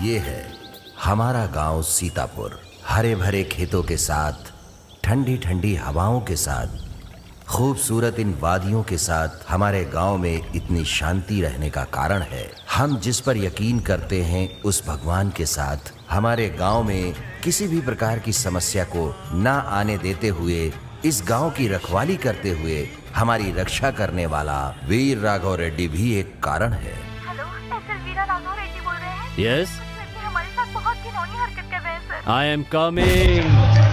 ये है हमारा गांव सीतापुर। हरे भरे खेतों के साथ, ठंडी ठंडी हवाओं के साथ, खूबसूरत इन वादियों के साथ हमारे गांव में इतनी शांति रहने का कारण है हम जिस पर यकीन करते हैं उस भगवान के साथ हमारे गांव में किसी भी प्रकार की समस्या को ना आने देते हुए, इस गांव की रखवाली करते हुए हमारी रक्षा करने वाला वीर राघव रेड्डी भी एक कारण है। हेलो, एसएल वीरा राघव रेड्डी बोल रहे हैं? यस, कुछ लड़के हमारे साथ बहुत घिनौनी हरकत कर रहे हैं सर। I am coming.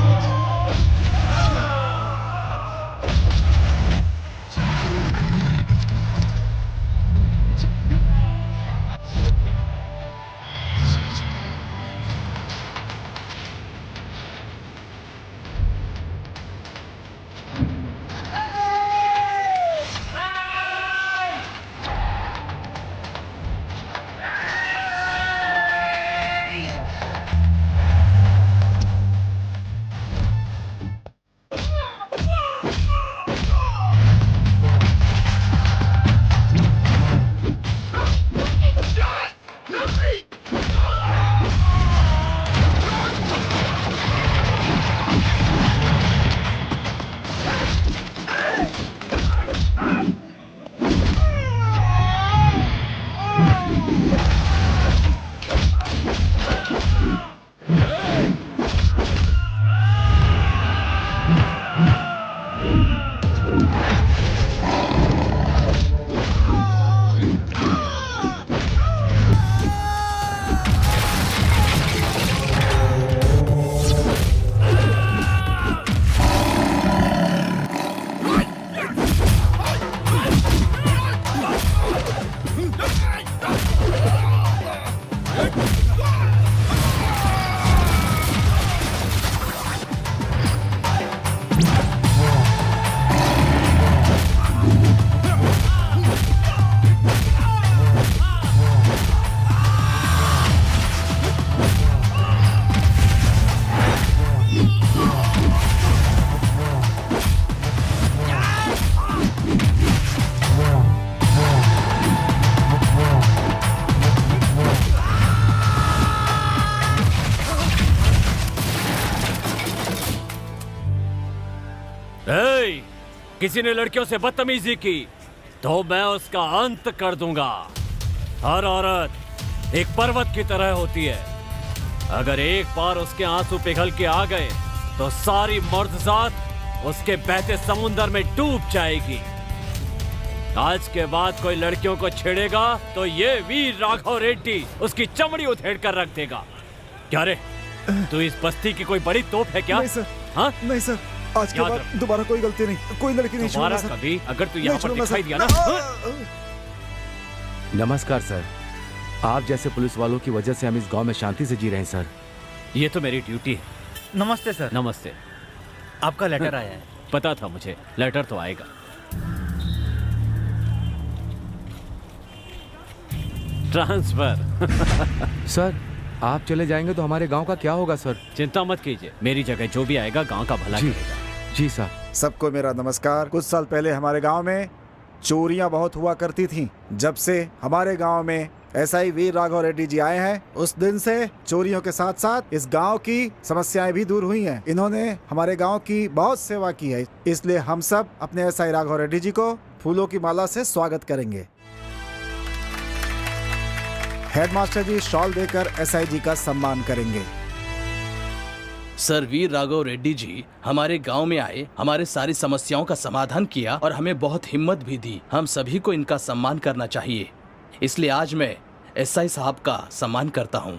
किसी ने लड़कियों से बदतमीजी की तो मैं उसका अंत कर दूंगा। हर औरत एक पर्वत की तरह होती है, अगर एक बार उसके आंसू पिघल के आ गए तो सारी मर्दजात उसके बहते समुंदर में डूब जाएगी। आज के बाद कोई लड़कियों को छेड़ेगा तो ये वीर राघव रेड्डी उसकी चमड़ी उधेड़ कर रख देगा। क्या रे, तू इस बस्ती की कोई बड़ी तोप है क्या? नहीं सर। हाँ? नहीं सर, आज के बाद दोबारा कोई गलती नहीं, कोई लड़की नहीं छूऊंगा सर। कभी अगर तू यहाँ पर दिखाई दिया ना। नमस्कार सर, आप जैसे पुलिस वालों की वजह से हम इस गांव में शांति से जी रहे हैं सर। ये तो मेरी ड्यूटी है। नमस्ते सर। नमस्ते। आपका लेटर आया है। पता था मुझे, लेटर तो आएगा। ट्रांसफर। सर, आप चले जाएंगे तो हमारे गांव का क्या होगा सर? चिंता मत कीजिए, मेरी जगह जो भी आएगा गांव का भला करेगा। जी सर। सबको मेरा नमस्कार। कुछ साल पहले हमारे गांव में चोरियां बहुत हुआ करती थीं। जब से हमारे गांव में एसआई वीर राघव रेड्डी जी आए हैं, उस दिन से चोरियों के साथ साथ इस गांव की समस्याएं भी दूर हुई हैं। इन्होंने हमारे गांव की बहुत सेवा की है, इसलिए हम सब अपने एसआई राघव रेड्डी जी को फूलों की माला से स्वागत करेंगे। हेडमास्टर जी शॉल देकर एसआई जी का सम्मान करेंगे। सर, वीर राघव रेड्डी जी हमारे गांव में आए, हमारे सारी समस्याओं का समाधान किया और हमें बहुत हिम्मत भी दी। हम सभी को इनका सम्मान करना चाहिए, इसलिए आज मैं एसआई साहब का सम्मान करता हूं।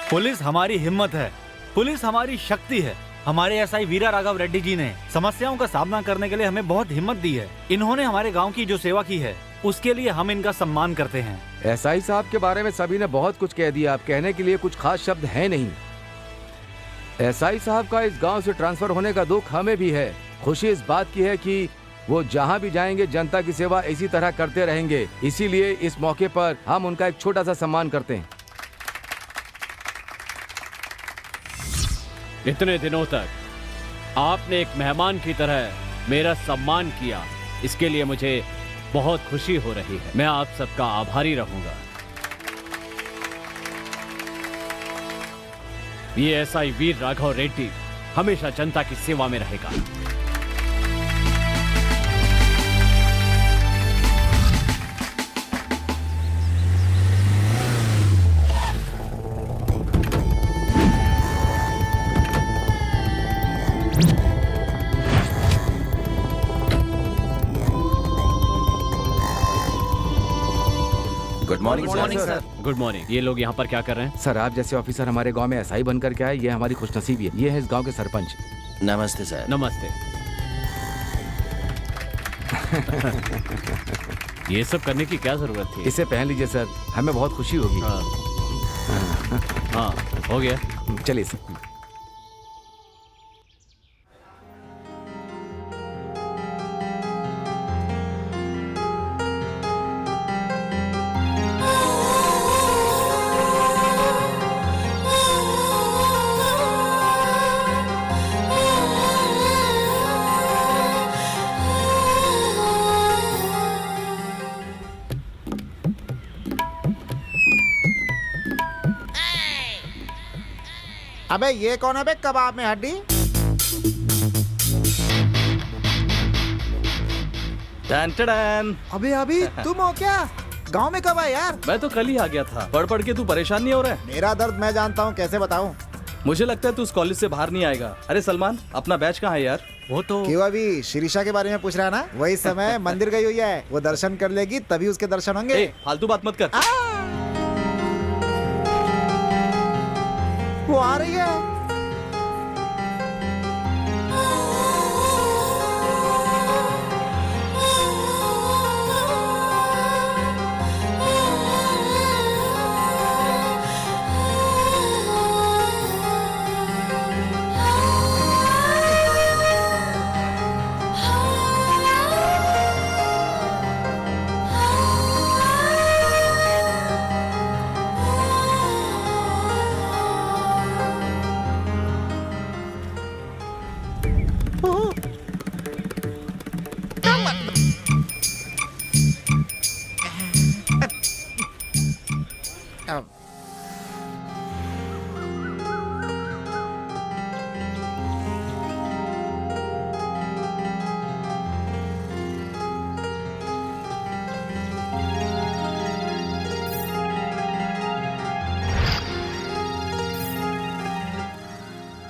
पुलिस हमारी हिम्मत है, पुलिस हमारी शक्ति है। हमारे एसआई वीरा राघव रेड्डी जी ने समस्याओं का सामना करने के लिए हमें बहुत हिम्मत दी है। इन्होंने हमारे गांव की जो सेवा की है उसके लिए हम इनका सम्मान करते हैं। एसआई साहब के बारे में सभी ने बहुत कुछ कह दिया, अब कहने के लिए कुछ खास शब्द हैं नहीं। एसआई साहब का इस गांव से ट्रांसफर होने का दुख हमें भी है। खुशी इस बात की है कि वो जहां भी जाएंगे जनता की सेवा इसी तरह करते रहेंगे, इसीलिए इस मौके पर हम उनका एक छोटा सा सम्मान करते हैं। इतने दिनों तक आपने एक मेहमान की तरह मेरा सम्मान किया, इसके लिए मुझे बहुत खुशी हो रही है। मैं आप सबका आभारी रहूंगा। ये एसआई वीर राघव रेड्डी हमेशा जनता की सेवा में रहेगा। Good morning sir. Good morning. ये लोग यहाँ पर क्या कर रहे हैं? सर, आप जैसे ऑफिसर हमारे गांव में एसआई बनकर के आए, ये हमारी खुशनसीबी है। ये है इस गांव के सरपंच। नमस्ते सर। नमस्ते। ये सब करने की क्या जरूरत थी? इसे पहन लीजिए सर, हमें बहुत खुशी होगी। हाँ, हो गया। चलिए सर। अबे ये कौन है बे कबाब में हड्डी? टन टन। अबे अभी तुम हो क्या? गांव में कब आए यार? मैं तो कल ही आ गया था। पढ़ पढ़ के तू परेशान नहीं हो रहा है? मेरा दर्द मैं जानता हूँ, कैसे बताऊँ? मुझे लगता है तू उस कॉलेज से बाहर नहीं आएगा। अरे सलमान, अपना बैच कहाँ है यार? वो तो क्यों अभी शिरीषा के बारे में पूछ रहा है ना? वही समय मंदिर गई हुई है, वो दर्शन कर लेगी तभी उसके दर्शन होंगे। ए, फालतू बात मत कर। वो आ रही है।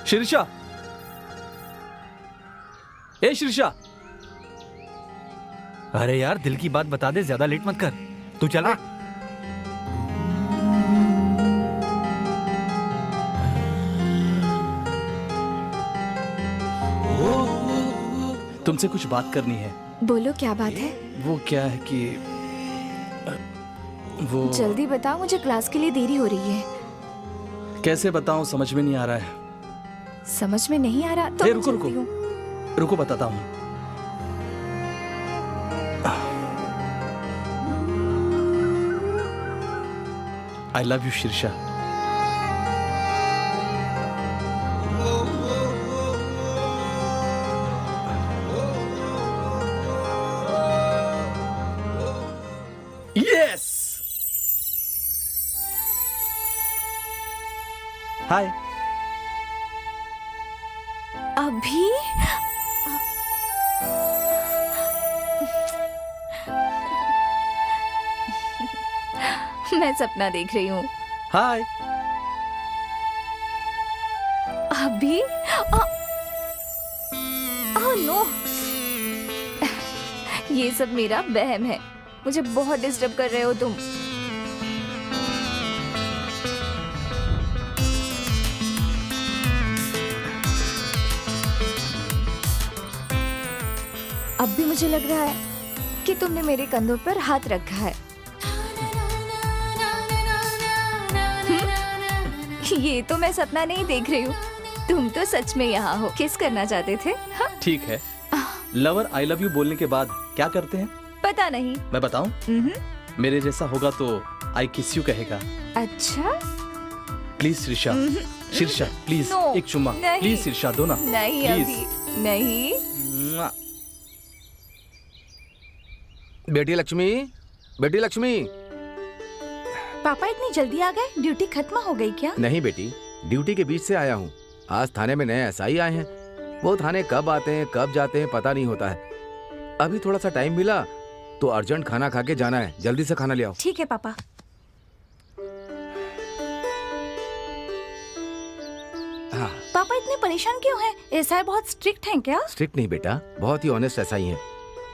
शीर्षा, ए शीर्षा। अरे यार, दिल की बात बता दे, ज्यादा लेट मत कर। तू चला। तुमसे कुछ बात करनी है। बोलो, क्या बात है? वो क्या है कि वो जल्दी बताओ, मुझे क्लास के लिए देरी हो रही है। कैसे बताऊं, समझ में नहीं आ रहा है। समझ में नहीं आ रहा तो ए, मैं रुको, चलती हूँ। रुको बताता हूँ। I love you Shirsha. Yes. Hi. अभी मैं सपना देख रही हूँ। हाय। अभी नो, ये सब मेरा वहम है। मुझे बहुत डिस्टर्ब कर रहे हो तुम। अब भी मुझे लग रहा है कि तुमने मेरे कंधों पर हाथ रखा है। ये तो मैं सपना नहीं देख रही हूँ, तुम तो सच में यहाँ हो। किस करना चाहते थे? हाँ? ठीक है, लवर आई लव यू बोलने के बाद क्या करते हैं? पता नहीं। मैं बताऊं? मेरे जैसा होगा तो आई किस यू कहेगा। अच्छा, please Risha, Shirsha please No, एक चुम्मा, नहीं। प्लीज शीर्षा दो ना, नहीं प्लीज। अभी नहीं। बेटी लक्ष्मी, बेटी लक्ष्मी। पापा इतनी जल्दी आ गए? ड्यूटी खत्म हो गई क्या? नहीं बेटी, ड्यूटी के बीच से आया हूँ। आज थाने में नए एसआई आए हैं। वो थाने कब आते हैं कब जाते हैं पता नहीं होता है। अभी थोड़ा सा टाइम मिला तो अर्जेंट खाना खा के जाना है। जल्दी से खाना ले आओ। ठीक है पापा। हाँ। पापा इतने परेशान क्यों हैं? एसआई बहुत स्ट्रिक्ट हैं क्या? स्ट्रिक्ट नहीं बेटा, बहुत ही ऑनेस्ट एसआई हैं।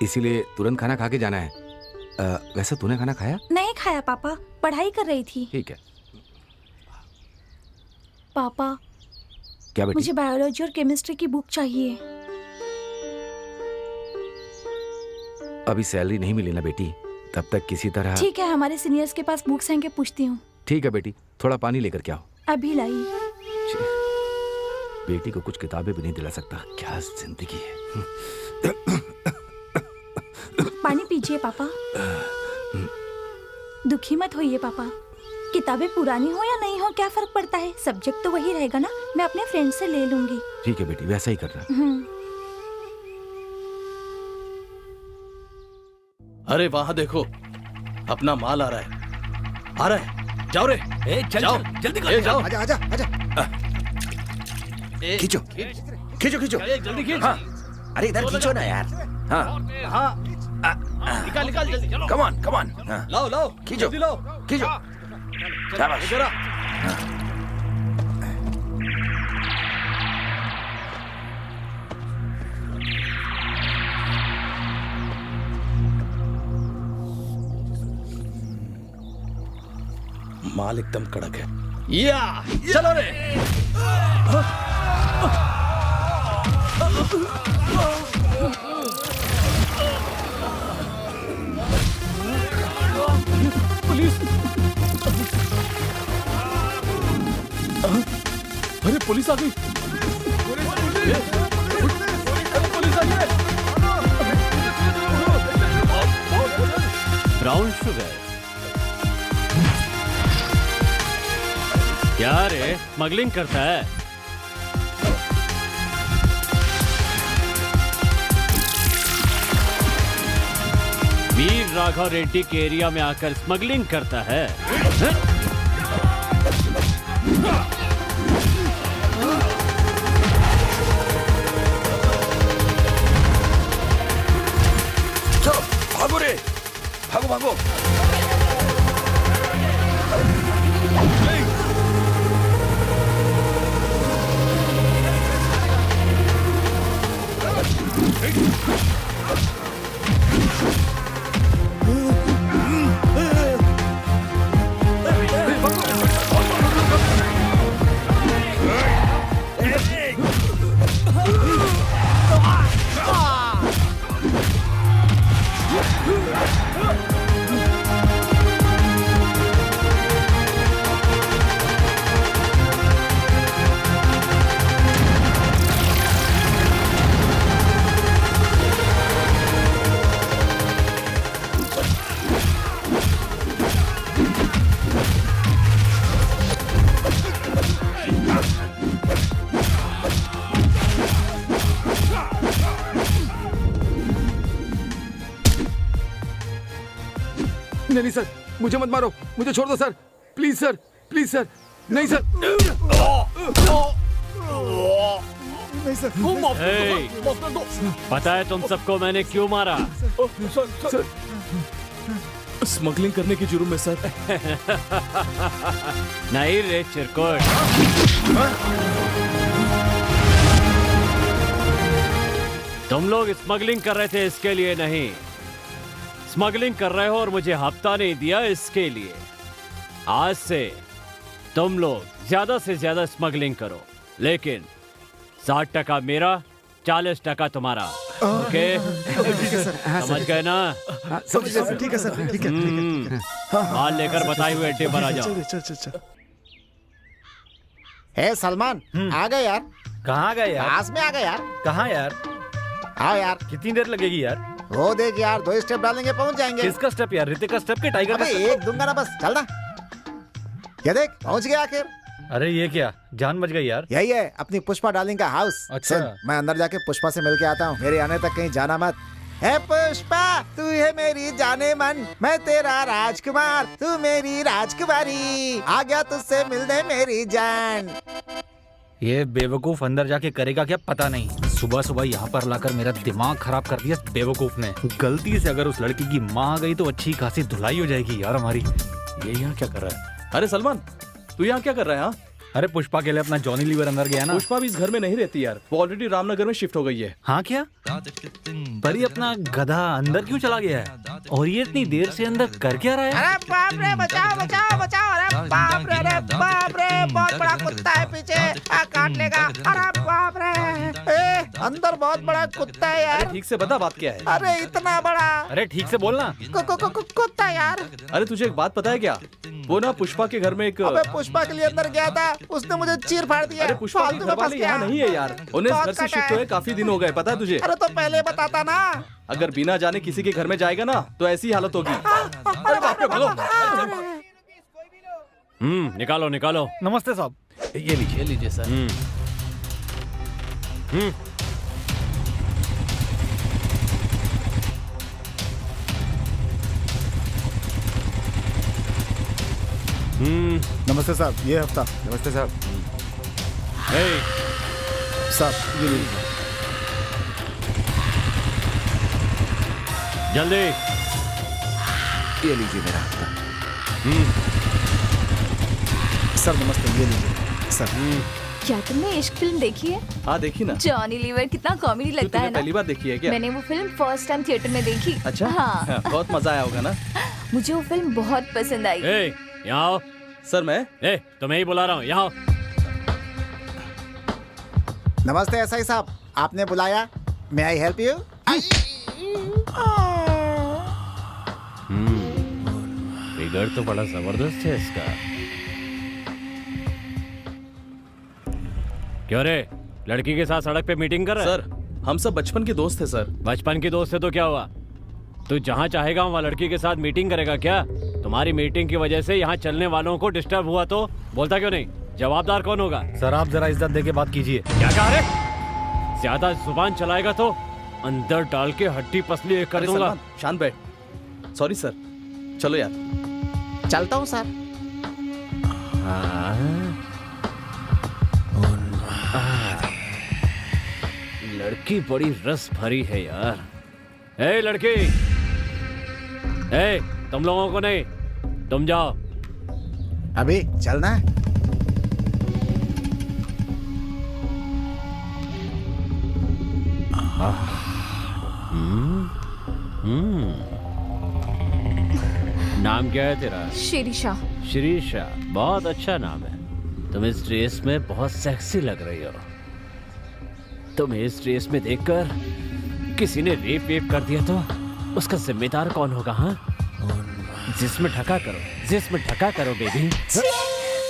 इसीलिए तुरंत खाना खा के जाना है। वैसे तूने खाना खाया? नहीं खाया पापा, पढ़ाई कर रही थी। ठीक है। पापा क्या बेटी? मुझे बायोलॉजी और केमिस्ट्री की बुक चाहिए। अभी सैलरी नहीं मिली ना बेटी, तब तक किसी तरह। ठीक है, हमारे सीनियर्स के पास बुक्स हैं, के पूछती हूँ। ठीक है बेटी, थोड़ा पानी लेकर के आओ। अभी लाई। बेटी को कुछ किताबें भी नहीं दिला सकता, क्या जिंदगी है। पानी पीजिए पापा। दुखी मत होइए पापा। किताबें पुरानी हो या नहीं हो क्या फर्क पड़ता है, सब्जेक्ट तो वही रहेगा ना। मैं अपने फ्रेंड से ले लूंगी। ठीक है बेटी, वैसा ही करना। अरे वहां देखो, अपना माल आ रहा है, आ रहा है। जाओ रे, ए, चल, जाओ चल, जल्दी कर। ए, जाओ। आजा आजा आजा। ए, खींचो खींचो खींचो। ए, जल्दी खींच। हाँ, अरे इधर खींचो ना यार। हाँ, हाँ, निकाल निकाल जल्दी, चलो। Come on come on. हाँ, लाओ लाओ, खींचो जल्दी लाओ। खींचो। शाबाश। जरा माल एकदम कड़क है। या चलो रे। पुलिस! अरे पुलिस आ गई! पुलिस आ गई! ब्राउन शुगर क्या रे, स्मगलिंग करता है? वीर राघव रेड्डी के एरिया में आकर स्मगलिंग करता है। चलो भागो रे, भागो भागो। नहीं सर, मुझे मत मारो, मुझे छोड़ दो sir, please sir, please sir. नहीं सर। नहीं सर। ए, पता है तुम सबको मैंने क्यों मारा? सर स्मगलिंग करने की जुर्म में सर। नहीं रे चिरकुट, तुम लोग स्मगलिंग कर रहे थे इसके लिए नहीं, स्मगलिंग कर रहे हो और मुझे हफ्ता नहीं दिया इसके लिए। आज से तुम लोग ज्यादा से ज्यादा स्मगलिंग करो, लेकिन 60% मेरा, 40% तुम्हारा। ओके, समझ गए ना? ठीक है सर, ठीक है। माल लेकर बताए हुए अड्डे पर आ जाओ। चल चल चल। हे सलमान, आ गए यार। कहाँ गए यार? पास में आ गए यार। कहाँ यार? आओ यार। कितनी देर लगेगी यार? वो देख यार, 2 स्टेप डालेंगे पहुंच जाएंगे। किसका स्टेप यार? ऋतिक का स्टेप के टाइगर का अबे स्टेप? एक दूंगा ना बस, चल ना। ये देख पहुंच गया आखिर। अरे ये क्या, जान बच गई यार। यही है अपनी पुष्पा डार्लिंग का हाउस। अच्छा। सुन, मैं अंदर जाके पुष्पा से मिल के आता हूँ, मेरे आने तक कहीं जाना मत। है पुष्पा, तू है मेरी जाने मन, मैं तेरा राजकुमार, तू मेरी राजकुमारी, आ गया तुझसे मिलने मेरी जान। ये बेवकूफ अंदर जाके करेगा क्या पता नहीं। सुबह सुबह यहाँ पर लाकर मेरा दिमाग खराब कर दिया इस बेवकूफ ने। गलती से अगर उस लड़की की माँ आ गई तो अच्छी खासी धुलाई हो जाएगी यार हमारी। ये यहाँ क्या कर रहा है? अरे सलमान, तू यहाँ क्या कर रहा है? हाँ, अरे पुष्पा के लिए अपना जॉनी लीवर अंदर गया ना। पुष्पा भी इस घर में नहीं रहती यार, वो ऑलरेडी रामनगर में शिफ्ट हो गई है। हाँ क्या? पर ये अपना गधा अंदर क्यों चला गया है? और ये इतनी देर से अंदर कर क्या रहा है? अरे बाप रे, बचाओ बचाओ बचाओ! अरे बाप रे, बहुत बड़ा कुत्ता है पीछे, काट लेगा। अरे बाप रे, अंदर बहुत बड़ा कुत्ता है यार। ठीक से बता बात क्या है? अरे इतना बड़ा। अरे ठीक से बोलना। कुत्ता यार। अरे तुझे एक बात पता है क्या? वो ना पुष्पा के घर में एक। अबे पुष्पा के लिए अंदर गया था, उसने मुझे चीर फाड़ दिया। अरे पुष्पा के घर वाले यहाँ नहीं है यार, उन्हें इस घर से शिफ्ट हुए काफी दिन हो गए, पता है तुझे? अरे तो पहले बताता ना। अगर बिना जाने किसी के घर में जाएगा ना तो ऐसी हालत होगी। अरे बाप रे, भागो। निकालो निकालो। नमस्ते साहब। ये लीजिए सर। नमस्ते साहब, ये हफ्ता। नमस्ते साहब। साहब ये लीजिए। जल्दी। ये लीजिए मेरा हफ्ता। सर नमस्ते, ये लीजिए सर। क्या तुमने इश्क फिल्म देखी है? हाँ देखी ना। जॉनी लीवर कितना कॉमेडी लगता है ना। पहली बार देखी है क्या? मैंने वो फिल्म फर्स्ट टाइम थिएटर में देखी। अच्छा। हाँ। बहुत मजा आया होगा ना। मुझे वो फिल्म बहुत पसंद आई। यहाँ आओ। सर मैं तुम्हें ही बुला रहा हूँ, यहाँ आओ। नमस्ते एसआई साहब, आपने बुलाया? मे आई हेल्प यू? फिगर तो बड़ा जबरदस्त है इसका। क्यों रे, लड़की के साथ सड़क पे मीटिंग कर रहा है? सर हम सब बचपन के दोस्त थे सर। बचपन की दोस्त है तो क्या हुआ? तू जहाँ चाहेगा वहाँ लड़की के साथ मीटिंग करेगा क्या? तुम्हारी मीटिंग की वजह से यहाँ चलने वालों को डिस्टर्ब हुआ तो बोलता क्यों नहीं? जवाबदार कौन होगा? सर आप जरा इज्जत दे के बात कीजिए। क्या कह रहे? ज्यादा जुबान चलाएगा तो अंदर डाल के हड्डी पसली एक कर दूंगा। शांत बैठ। सॉरी सर, चलो यार। चलता हूँ सर। लड़की बड़ी रस भरी है यार। ए लड़की, ए तुम लोगों को नहीं, तुम जाओ। अभी चलना है? नाम क्या है तेरा? शिरीषा। शिरीषा, बहुत अच्छा नाम है। तुम इस ड्रेस में बहुत सेक्सी लग रही हो। तुम्हें इस ड्रेस में देखकर किसी ने रेप वेप कर दिया तो उसका जिम्मेदार कौन होगा? हाँ, जिसमें ढका करो, जिसमें ढका करो बेबी।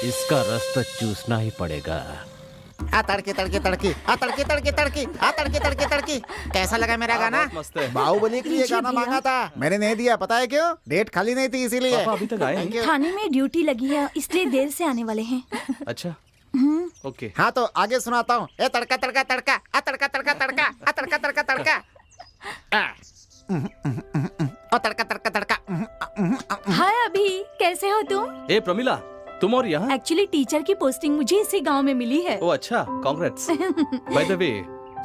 इसका रस तो चूसना ही पड़ेगा। आ तड़के तड़के तड़के, आ तड़के तड़के तड़के, आ तड़के तड़के तड़के। कैसा लगा मेरा गाना? मस्त है। बाहुबली के लिए गाना मांगा था, मैंने नहीं दिया। पता है क्यों? डेट खाली नहीं थी इसीलिए। पापा अभी तक आए नहीं। थाने में ड्यूटी लगी है इसलिए देर से आने वाले हैं। अच्छा ओके। हाँ तो आगे सुनाता हूँ। ए तड़का तड़का तड़का, आ तड़का तड़का तड़का, आ तड़का तड़का तड़का, आ तड़का तड़का तड़का। हाय अभी, कैसे हो तुम? ए प्रमिला, तुम और यहाँ? एक्चुअली टीचर की पोस्टिंग मुझे इसी गांव में मिली है। ओ अच्छा, कांग्रेट्स। बाय द वे,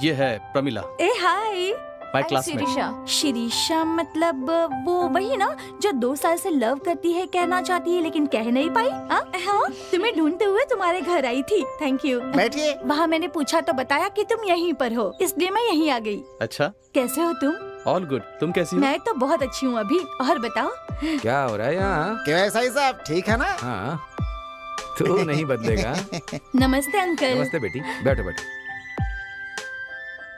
ये है प्रमिला, ए hi. My classmate. Shirisha. Shirisha मतलब वो वही ना जो 2 साल से लव करती है, कहना चाहती है लेकिन कह नहीं पाई। हाँ, तुम्हें ढूंढते हुए तुम्हारे घर आई थी। Thank you. बैठिए। वहाँ मैंने पूछा तो बताया कि तुम यहीं पर हो, इसलिए मैं यहीं आ गई। अच्छा, कैसे हो तुम? All good. तुम कैसी हो? मैं तो बहुत अच्छी हूँ अभी। और बताओ क्या हो रहा है यहाँ? क्यों एसआई साहब, ठीक है ना? हाँ, तू नहीं बदलेगा। नमस्ते अंकल। नमस्ते बेटी, बैठो बैठो।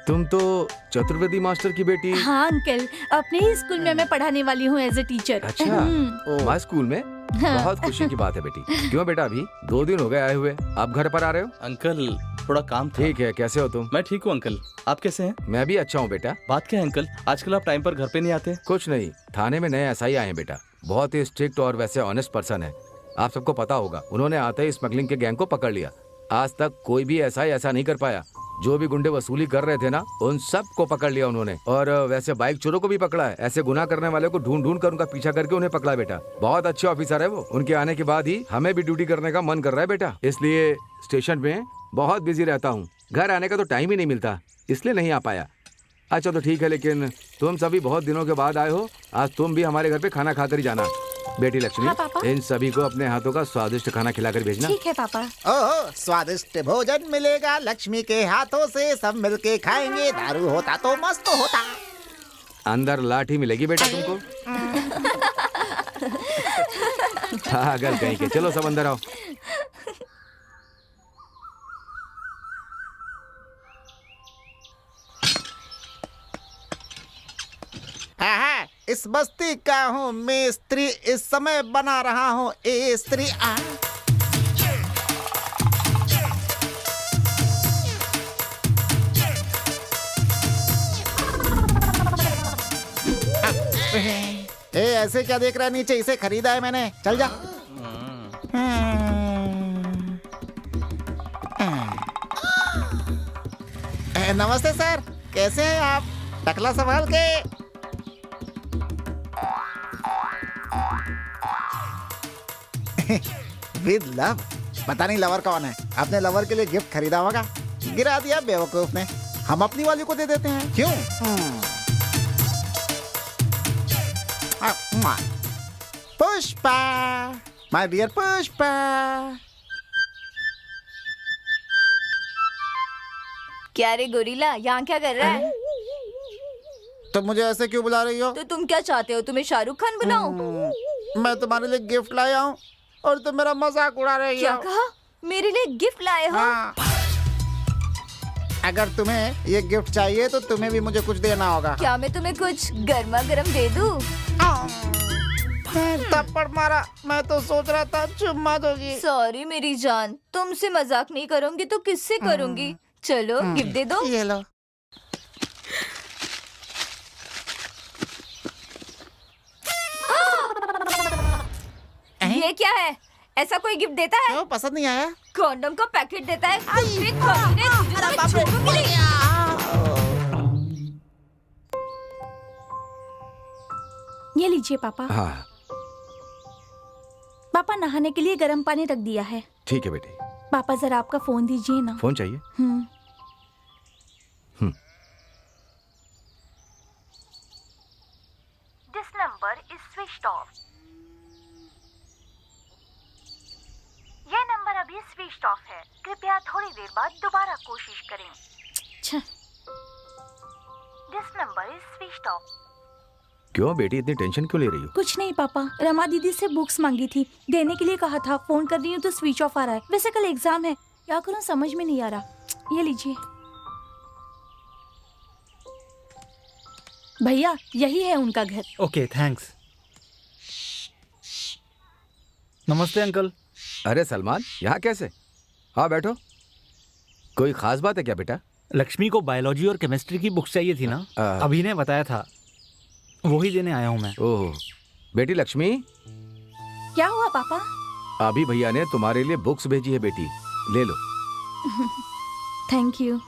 तुम तो चतुर्वेदी मास्टर की बेटी। हाँ अंकल, अपने ही स्कूल में मैं पढ़ाने वाली हूँ एज ए टीचर। अच्छा, हमारे स्कूल में? बहुत खुशी की बात है बेटी। क्यों बेटा, अभी 2 दिन हो गए आए हुए, आप घर पर आ रहे हो? अंकल थोड़ा काम था। ठीक है, कैसे हो तुम? मैं ठीक हूँ अंकल, आप कैसे हैं? मैं भी अच्छा हूँ बेटा। बात क्या है अंकल, आजकल आप टाइम पर घर पे नहीं आते? कुछ नहीं, थाने में नए एसआई आए हैं बेटा, बहुत ही स्ट्रिक्ट और वैसे ऑनेस्ट पर्सन है। आप सबको पता होगा, उन्होंने आते ही स्मगलिंग के गैंग को पकड़ लिया। आज तक कोई भी ऐसा नहीं कर पाया। जो भी गुंडे वसूली कर रहे थे ना, उन सब को पकड़ लिया उन्होंने। और वैसे बाइक चोरों को भी पकड़ा है। ऐसे गुनाह करने वाले को ढूंढ ढूंढ कर उनका पीछा करके उन्हें पकड़ा बेटा। बहुत अच्छे ऑफिसर है वो। उनके आने के बाद ही हमें भी ड्यूटी करने का मन कर रहा है बेटा। इसलिए स्टेशन में बहुत बिजी रहता हूँ। घर आने का तो टाइम ही नहीं मिलता, इसलिए नहीं आ पाया। अच्छा तो ठीक है, लेकिन तुम सभी बहुत दिनों के बाद आए हो। आज तुम भी हमारे घर पे खाना खाकर ही जाना। बेटी लक्ष्मी, हाँ, पापा। इन सभी को अपने हाथों का स्वादिष्ट खाना खिलाकर भेजना। ठीक है पापा। ओह, स्वादिष्ट भोजन मिलेगा लक्ष्मी के हाथों से, सब मिलके खाएंगे। दारू होता तो मस्त होता। अंदर लाठी मिलेगी बेटा तुमको। पागल कहीं के। चलो सब अंदर आओ। हाँ, इस बस्ती का हूँ मिस्त्री, इस समय बना रहा हूँ स्त्री। ऐसे क्या देख रहा है नीचे? इसे खरीदा है मैंने, चल जा। नमस्ते सर, कैसे हैं आप? टकला संभाल के। With love. पता नहीं लवर कौन है। अपने लवर के लिए गिफ्ट खरीदा होगा, गिरा दिया बेवकूफ ने। हम अपनी वाली को दे देते हैं, क्यों? Pushpa, my dear Pushpa. क्या रे गोरिल्ला, यहाँ क्या कर रहा है? तो मुझे ऐसे क्यों बुला रही हो? तो तुम क्या चाहते हो, तुम्हें शाहरुख खान बनाऊं? मैं तुम्हारे लिए गिफ्ट लाया हूँ और तुम मेरा मजाक उड़ा रही हो। क्या कहा? मेरे लिए गिफ्ट लाए हो? हाँ। अगर तुम्हें ये गिफ्ट चाहिए तो तुम्हें भी मुझे कुछ देना होगा। क्या मैं तुम्हें कुछ गर्मा गर्म दे दूं? थप्पड़ मारा। मैं तो सोच रहा था चुम्मा दोगी। सॉरी मेरी जान, तुमसे मजाक नहीं करूंगी तो किससे करूंगी? चलो गिफ्ट दे दो। ये लो। ये क्या है? ऐसा कोई गिफ्ट देता है? क्यों, पसंद नहीं आया? कॉन्डम का पैकेट देता है? तुझे छोड़ूंगी नहीं। ये लीजिए पापा। हाँ पापा, नहाने के लिए गर्म पानी रख दिया है। ठीक है बेटी। पापा जरा आपका फोन दीजिए ना। फोन चाहिए? This number is switched off. ये नंबर अभी स्विच्ड ऑफ है, कृपया थोड़ी देर बाद दोबारा कोशिश करें। अच्छा। This number is switched off. क्यों बेटी इतनी टेंशन क्यों ले रही हो? कुछ नहीं पापा, रमा दीदी से बुक्स मांगी थी, देने के लिए कहा था। फोन कर रही हूँ तो स्विच ऑफ आ रहा है। वैसे कल एग्जाम है, क्या करूँ समझ में नहीं आ रहा। ये लीजिए भैया, यही है उनका घर। Okay thanks. नमस्ते अंकल। अरे सलमान, यहाँ कैसे? हाँ बैठो। कोई खास बात है क्या बेटा? लक्ष्मी को बायोलॉजी और केमिस्ट्री की बुक्स चाहिए थी ना, अभी ने बताया था, वही देने आया हूँ मैं। ओह बेटी लक्ष्मी। क्या हुआ पापा? अभी भैया ने तुम्हारे लिए बुक्स भेजी है बेटी, ले लो। Thank you.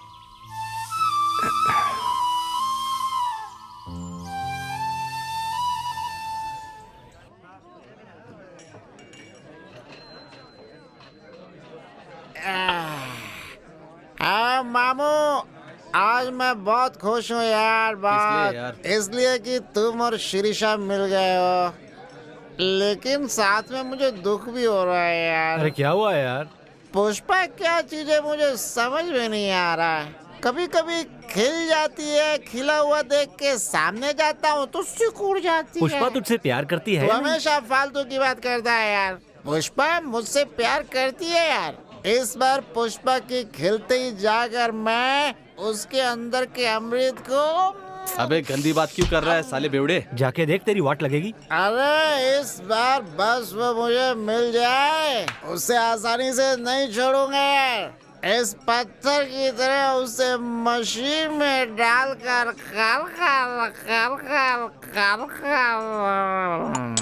मामू, आज मैं बहुत खुश हूँ यार। इसलिए कि तुम और शिरीषा मिल गए हो, लेकिन साथ में मुझे दुख भी हो रहा है यार। अरे क्या हुआ यार? पुष्पा क्या चीज है मुझे समझ में नहीं आ रहा है। कभी कभी खिल जाती है, खिला हुआ देख के सामने जाता हूँ तो सिकुड़ जाती है। पुष्पा तुझसे प्यार करती है? तू हमेशा फालतू की बात करता है यार। पुष्पा मुझसे प्यार करती है यार। इस बार पुष्पा की खिलते ही जाकर मैं उसके अंदर के अमृत को। अबे गंदी बात क्यों कर रहा है साले बेवड़े? जाके देख, तेरी वाट लगेगी। अरे इस बार बस वो मुझे मिल जाए, उससे आसानी से नहीं छोड़ूंगा यार। इस पत्थर की तरह उसे मशीन में डालकर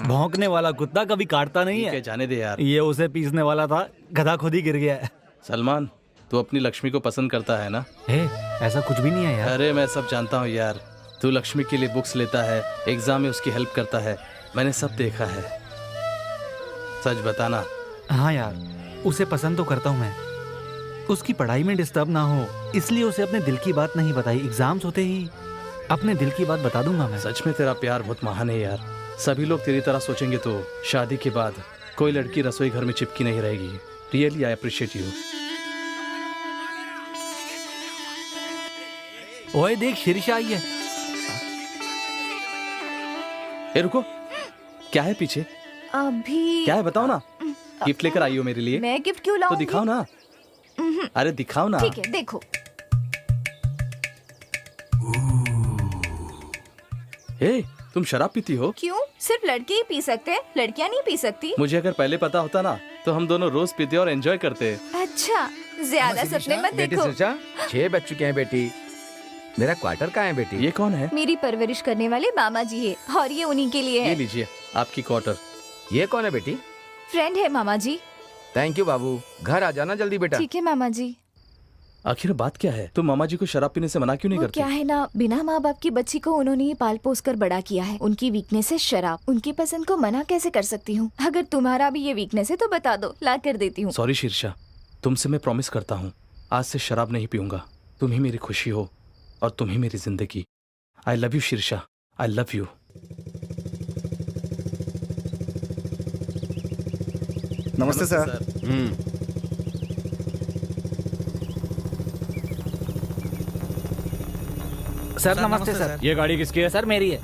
भौंकने वाला कुत्ता कभी काटता नहीं है। जाने दे यार, ये उसे पीसने वाला था, गधा खुद ही गिर गया है। सलमान तू अपनी लक्ष्मी को पसंद करता है ना? ऐसा कुछ भी नहीं है यार। अरे मैं सब जानता हूँ यार, तू लक्ष्मी के लिए बुक्स लेता है, एग्जाम में उसकी हेल्प करता है, मैंने सब देखा है। सच बताना। हाँ यार, उसे पसंद तो करता हूँ मैं। उसकी पढ़ाई में डिस्टर्ब ना हो इसलिए उसे अपने दिल की बात नहीं बताई। एग्जाम्स होते ही अपने दिल की बात बता दूंगा मैं। सच में तेरा प्यार बहुत महान है यार। सभी लोग तेरी तरह सोचेंगे तो शादी के बाद कोई लड़की रसोई घर में चिपकी नहीं रहेगी। Really I appreciate you. ओए देख, शीर्षा आई है। ए रुको, क्या है पीछे? अभी क्या है बताओ ना। गिफ्ट लेकर आई हो मेरे लिए? मैं गिफ्ट क्यों लाऊंगी? तो दिखाओ ना। अरे दिखाओ ना। ठीक है, देखो। ए, तुम शराब पीती हो? क्यों? सिर्फ लड़के ही पी सकते हैं, लड़कियां नहीं पी सकती? मुझे अगर पहले पता होता ना तो हम दोनों रोज पीते और एंजॉय करते। अच्छा, ज्यादा सपने मत बेटी देखो। शिरीषा, 6 बज चुके हैं बेटी। मेरा क्वार्टर कहाँ है बेटी? ये कौन है? मेरी परवरिश करने वाले मामा जी है और ये उन्हीं के लिए ये है। लीजिए आपकी क्वार्टर। ये कौन है बेटी? फ्रेंड है मामा जी। थैंक यू बाबू। घर आ जाना जल्दी बेटा। ठीक है मामा जी। आखिर बात क्या है? तुम मामा जी को शराब पीने से मना क्यों नहीं वो करती? क्या है ना, बिना माँ बाप की बच्ची को उन्होंने ही पाल पोस कर बड़ा किया है। उनकी वीकनेस है शराब। उनकी पसंद को मना कैसे कर सकती हूँ? अगर तुम्हारा भी ये वीकनेस है तो बता दो, ला कर देती हूँ। सॉरी शीर्षा, तुमसे मैं प्रॉमिस करता हूँ आज से शराब नहीं पीऊंगा। तुम ही मेरी खुशी हो और तुम ही मेरी जिंदगी। आई love you शीर्षा, I love you. नमस्ते सर। सर नमस्ते सर। ये गाड़ी किसकी है? सर मेरी है।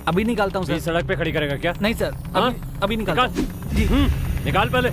अभी निकालता हूँ सर। सड़क पे खड़ी करेगा क्या? नहीं सर, हाँ? अभी निकालता हूँ। जी निकाल पहले।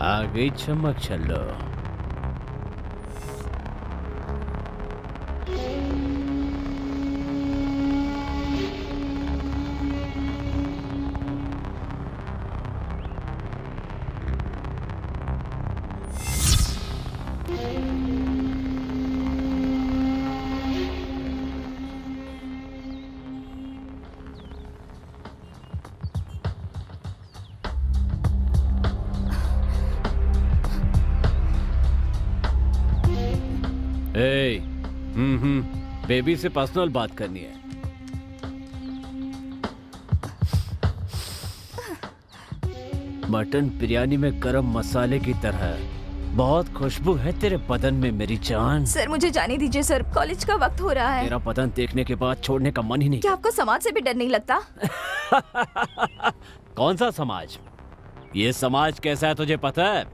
आ गई चमक चलो। बेबी से पर्सनल बात करनी है। मटन बिरयानी में गरम मसाले की तरह बहुत खुशबू है तेरे बदन में मेरी जान। सर मुझे जाने दीजिए सर, कॉलेज का वक्त हो रहा है। तेरा बदन देखने के बाद छोड़ने का मन ही नहीं। क्या आपको समाज से भी डर नहीं लगता? कौन सा समाज? ये समाज कैसा है तुझे पता है?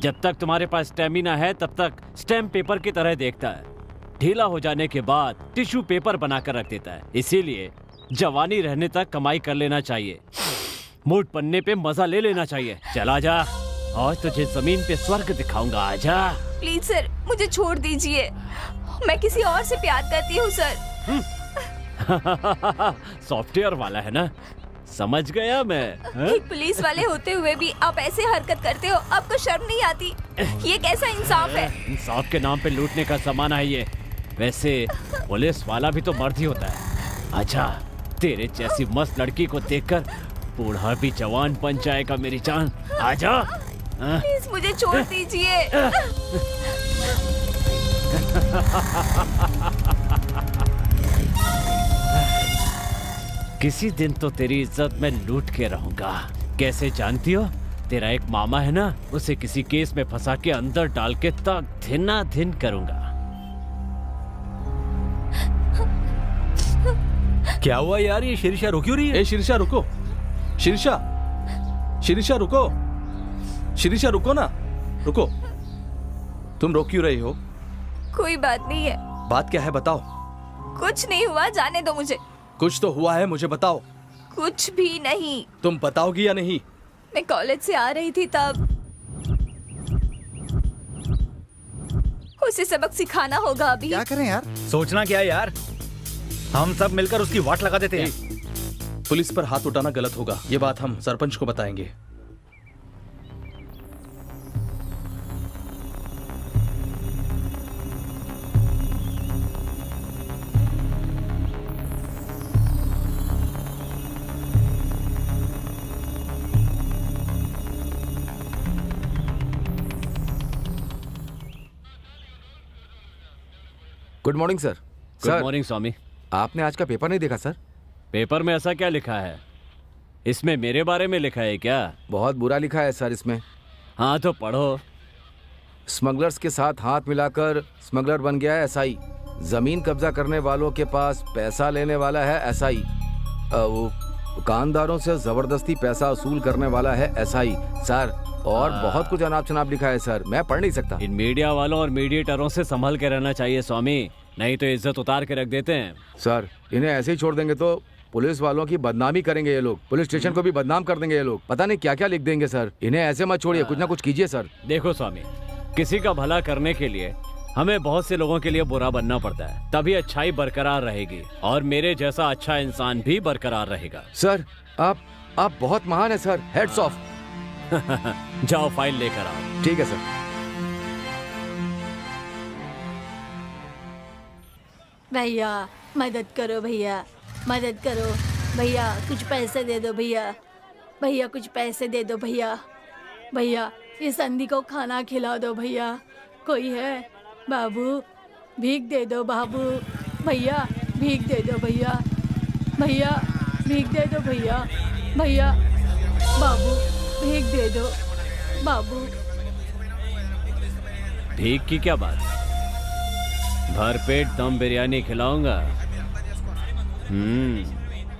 जब तक तुम्हारे पास स्टेमिना है तब तक स्टैम्प पेपर की तरह देखता है, ढीला हो जाने के बाद टिश्यू पेपर बनाकर रख देता है। इसीलिए जवानी रहने तक कमाई कर लेना चाहिए, मूड बनने पे मजा ले लेना चाहिए। चला जा, आज तुझे जमीन पे स्वर्ग दिखाऊंगा। आजा। प्लीज सर मुझे छोड़ दीजिए, मैं किसी और से प्यार करती हूँ सर। सॉफ्टवेयर वाला है ना, समझ गया मैं। एक पुलिस वाले होते हुए भी आप ऐसे हरकत करते हो, आपको शर्म नहीं आती? ये कैसा इंसाफ है? इंसाफ के नाम पे लूटने का जमाना है ये। वैसे पुलिस वाला भी तो मर्द ही होता है। अच्छा, तेरे जैसी मस्त लड़की को देखकर बूढ़ा भी जवान बन जाएगा मेरी जान। आजा। प्लीज मुझे छोड़ दीजिए। किसी दिन तो तेरी इज्जत मैं लूट के रहूंगा। कैसे जानती हो? तेरा एक मामा है ना, उसे किसी केस में फंसा के अंदर डाल के तक धिना धिन करूंगा। क्या हुआ यार, ये शिरीषा रुक क्यों रही है? ए शिरीषा रुको, शिरीषा, शिरीषा रुको, शिरीषा रुको ना, रुको। तुम रोक क्यों रही हो? कोई बात नहीं है। बात क्या है बताओ। कुछ नहीं हुआ, जाने दो मुझे। कुछ तो हुआ है, मुझे बताओ। कुछ भी नहीं। तुम बताओगी या नहीं? मैं कॉलेज से आ रही थी तब उसे सबक सिखाना होगा अभी। क्या करें यार? सोचना क्या है यार, हम सब मिलकर उसकी वाट लगा देते हैं। पुलिस पर हाथ उठाना गलत होगा, ये बात हम सरपंच को बताएंगे। Good morning sir. Good morning Swami. आपने आज का पेपर नहीं देखा सर? पेपर में ऐसा क्या लिखा है? इसमें मेरे बारे में लिखा है क्या? बहुत बुरा लिखा है सर इसमें। हाँ तो पढ़ो। स्मगलर्स के साथ हाथ मिलाकर स्मगलर बन गया है एसआई। जमीन कब्जा करने वालों के पास पैसा लेने वाला है एसआई। वो दुकानदारों से जबरदस्ती पैसा वसूल करने वाला है एसआई सर। और बहुत कुछ अनाप शनाप लिखा है सर, मैं पढ़ नहीं सकता। इन मीडिया वालों और मीडिएटरों से संभल के रहना चाहिए स्वामी, नहीं तो इज्जत उतार के रख देते हैं। सर इन्हें ऐसे ही छोड़ देंगे तो पुलिस वालों की बदनामी करेंगे ये लोग, पुलिस स्टेशन को भी बदनाम कर देंगे ये लोग, पता नहीं क्या क्या लिख देंगे सर। इन्हें ऐसे मत छोड़िए, कुछ ना कुछ कीजिए सर। देखो स्वामी, किसी का भला करने के लिए हमें बहुत से लोगों के लिए बुरा बनना पड़ता है, तभी अच्छाई बरकरार रहेगी और मेरे जैसा अच्छा इंसान भी बरकरार रहेगा। सर आप बहुत महान है सर, हेड्स ऑफ। जाओ फाइल लेकर आओ। ठीक है सर। भैया मदद करो, भैया मदद करो, भैया कुछ पैसे दे दो, भैया भैया कुछ पैसे दे दो, भैया भैया इस अंधी को खाना खिला दो, भैया कोई है? बाबू भीख दे दो, बाबू भैया भीख दे दो, भैया भैया भीख दे दो, भैया भैया बाबू भीख दे दो, बाबू। भीख की क्या बात, भरपेट दम बिरयानी खिलाऊंगा।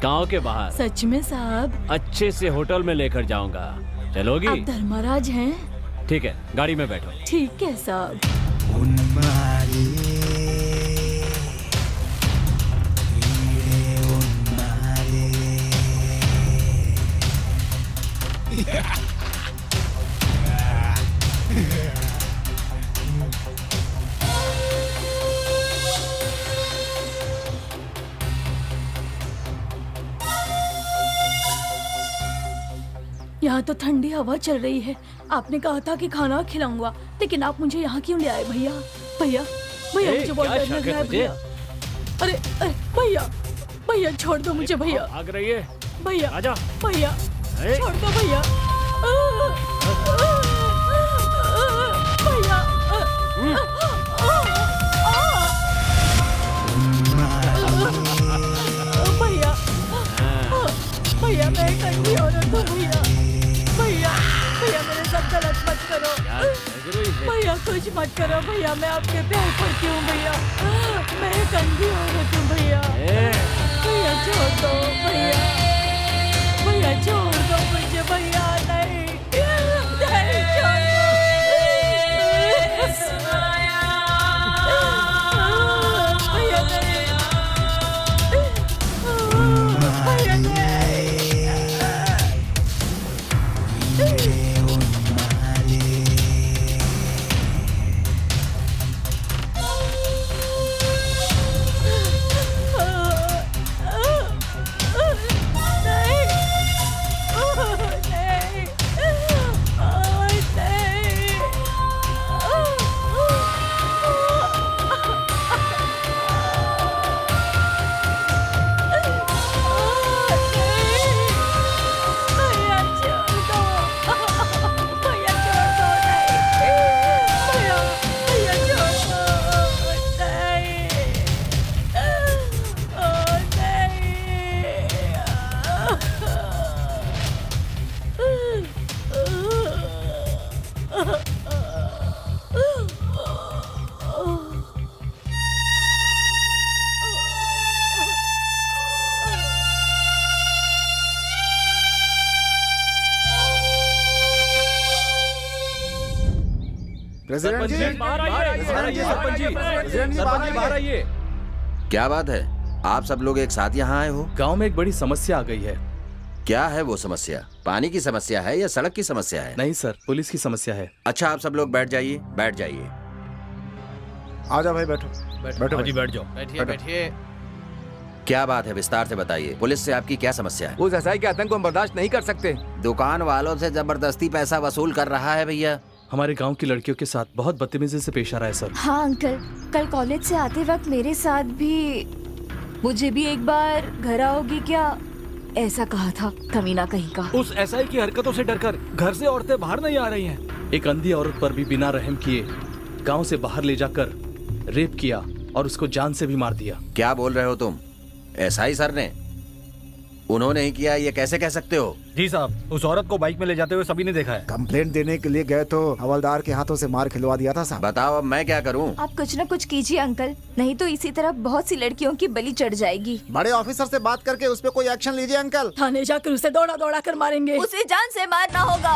गांव के बाहर। सच में साहब? अच्छे से होटल में लेकर जाऊंगा, चलोगी? आप धर्मराज हैं? ठीक है, गाड़ी में बैठो। ठीक है साहब। यहाँ तो ठंडी हवा चल रही है। आपने कहा था कि खाना खिलाऊंगा, लेकिन आप मुझे यहाँ क्यों ले आए भैया? भैया भैया मुझे बहुत डर लग रहा है भैया। अरे अरे भैया भैया छोड़ दो मुझे भैया। भाग रही है भैया, आजा भैया छोड़ दो भैया। भैया भैया भैया मैं एक अंधी औरत हूँ भैया। भैया भैया मेरे साथ गलत मत करो भैया, कुछ मत करो भैया, मैं आपके प्यार करती हूँ भैया। मैं एक अंधी औरत हूँ भैया। भैया छोड़ दो भैया, भैया छोड़ दो मुझे भैया। नहीं नहीं छोड़ दो भैया, नहीं भैया, नहीं। प्रेसिडेंट जी, बाहर आइए, सरपंच जी, बाहर आइए। क्या बात है, आप सब लोग एक साथ यहाँ आए हो? गांव में एक बड़ी समस्या आ गई है। क्या है वो समस्या? पानी की समस्या है या सड़क की समस्या है? नहीं सर, पुलिस की समस्या है। अच्छा, आप सब लोग बैठ जाइए, बैठ जाइए। आ जाओ भाई, बैठो बैठो जी, बैठ जाओ। बैठिए बैठिए। क्या बात है, विस्तार से बताइए। पुलिस से आपकी क्या समस्या है? उस एसआई के आतंक को हम बर्दाश्त नहीं कर सकते। दुकान वालों से जबरदस्ती पैसा वसूल कर रहा है भैया। हमारे गांव की लड़कियों के साथ बहुत बदतमीजी से पेश आ रहा है सर। हाँ अंकल, कल कॉलेज से आते वक्त मेरे साथ भी, मुझे भी एक बार घर आओगी क्या ऐसा कहा था, कमीना कहीं का। उस एसआई की हरकतों से डरकर घर से औरतें बाहर नहीं आ रही हैं। एक अंधी औरत पर भी बिना रहम किए गांव से बाहर ले जाकर रेप किया और उसको जान से भी मार दिया। क्या बोल रहे हो तुम? एसआई सर ने? उन्होंने ही किया, ये कैसे कह सकते हो? जी साहब, उस औरत को बाइक में ले जाते हुए सभी ने देखा है। कंप्लेंट देने के लिए गए तो हवलदार के हाथों से मार खिलवा दिया था साहब। बताओ अब मैं क्या करूं? आप कुछ न कुछ कीजिए अंकल, नहीं तो इसी तरह बहुत सी लड़कियों की बलि चढ़ जाएगी। बड़े ऑफिसर से बात करके उस पर कोई एक्शन लीजिए अंकल। थाने जाकर उसे दौड़ा दौड़ा कर मारेंगे। उसे जान से मारना होगा।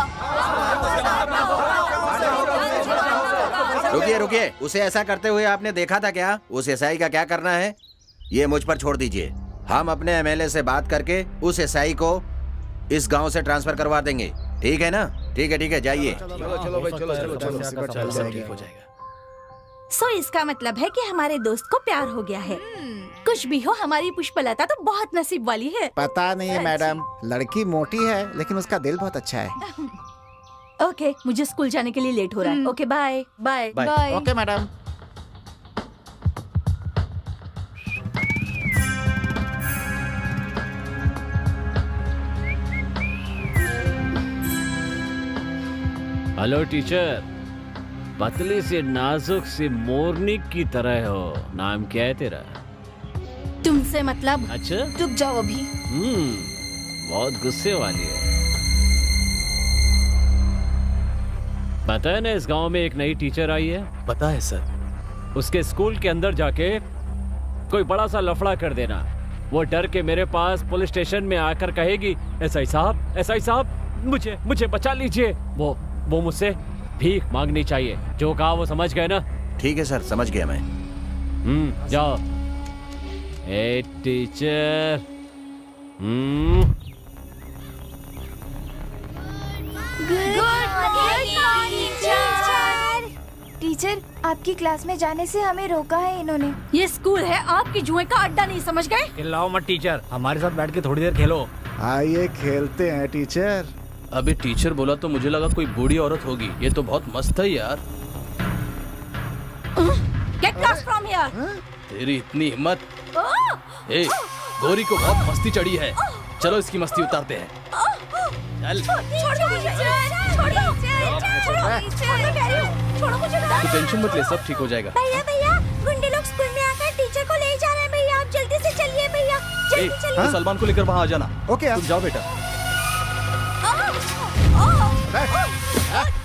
रुकिए रुकिए, उसे ऐसा करते हुए आपने देखा था क्या? उस एसआई का क्या करना है ये मुझ पर छोड़ दीजिए। हम अपने एमएलए से बात करके उस एसआई को इस गांव से ट्रांसफर करवा देंगे, ठीक है ना? ठीक है, जाइए। चलो भाई, चलो। ठीक हो जाएगा। सो इसका मतलब है कि हमारे दोस्त को प्यार हो गया है। कुछ भी हो, हमारी पुष्पलता तो बहुत नसीब वाली है। पता नहीं है मैडम, लड़की मोटी है लेकिन उसका दिल बहुत अच्छा है। ओके, मुझे स्कूल जाने के लिए लेट हो रहा है। Okay, bye bye bye. Okay madam. Hello teacher, पतली सी नाजुक सी मोरनी की तरह हो। नाम क्या है तेरा? तुमसे मतलब? अच्छा, रुक जाओ अभी। बहुत गुस्से वाली है। पता है ना, इस गांव में एक नई टीचर आई है। पता है सर। उसके स्कूल के अंदर जाके कोई बड़ा सा लफड़ा कर देना। वो डर के मेरे पास पुलिस स्टेशन में आकर कहेगी, एसआई साहब मुझे बचा लीजिए। वो मुझसे भीख मांगनी चाहिए। जो कहा वो समझ गए ना? ठीक है सर, समझ गया मैं। जाओ। A teacher. टीचर, आपकी क्लास में जाने से हमें रोका है इन्होंने। ये स्कूल है, आपकी जुए का अड्डा नहीं, समझ गए? चिल्लाओ मत टीचर, हमारे साथ बैठ के थोड़ी देर खेलो। आइए खेलते हैं टीचर। अभी टीचर बोला तो मुझे लगा कोई बूढ़ी औरत होगी। ये तो बहुत मस्त है यार। Get lost from here! तेरी इतनी हिम्मत। ए, गोरी को बहुत मस्ती चढ़ी है। चलो इसकी मस्ती उतारते हैं। चल। तू टेंशन मत ले, सब ठीक हो जाएगा। भैया, गुंडे लोग स्कूल में आकर टीचर को ले जा रहे हैं भैया। आप जल्दी से चलिए भैया, जल्दी चलिए। तू सलमान को लेकर वहाँ आ जाना। ओके तुम जाओ बेटा।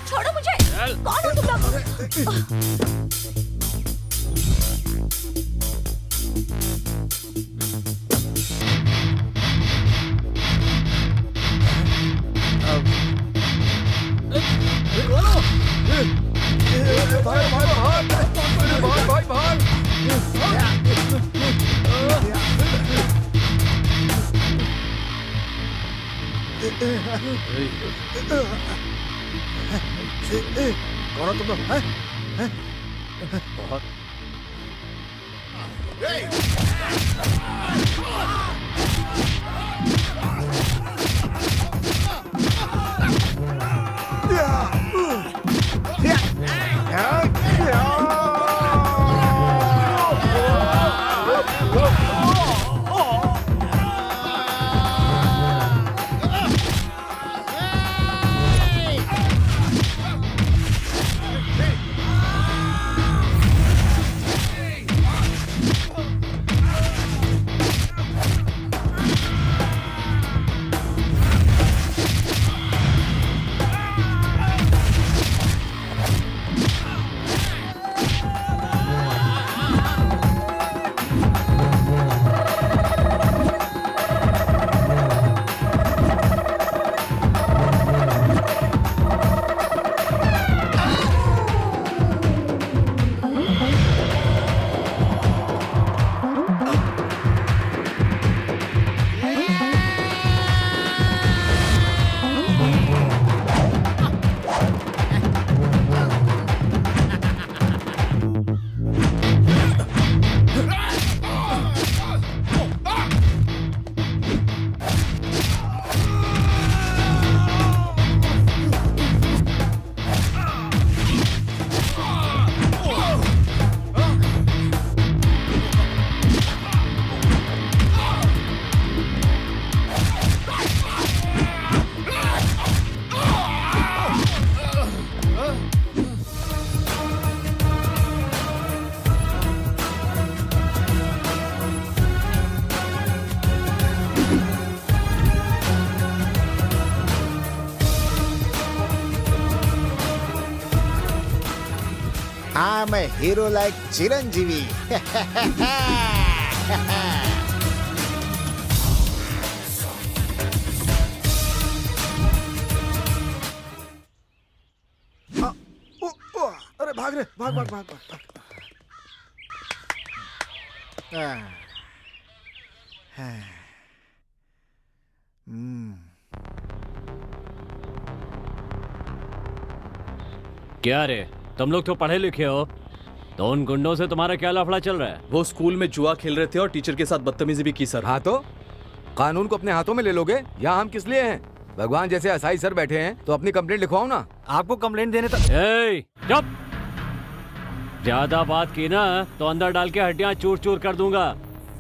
छोड़ो मुझे। कौन हो तुम लोग? कौन हो तुम लोग? हैं? बहुत हीरो लाइक चिरंजीवी। अरे भाग रे, भाग भाग भाग भाग। क्या रे, तुम लोग तो पढ़े लिखे हो, तो उन गुंडों से तुम्हारा क्या लफड़ा चल रहा है? वो स्कूल में जुआ खेल रहे थे और टीचर के साथ बदतमीजी भी की सर। हाँ तो कानून को अपने हाथों में ले लोगे? यहाँ हम किस लिए हैं? भगवान जैसे असाई सर बैठे हैं तो अपनी कंप्लेंट लिखवाओ ना। आपको कंप्लेंट देने तक चुप! ज्यादा बात की ना तो अंदर डाल के हड्डियां चूर चूर कर दूंगा।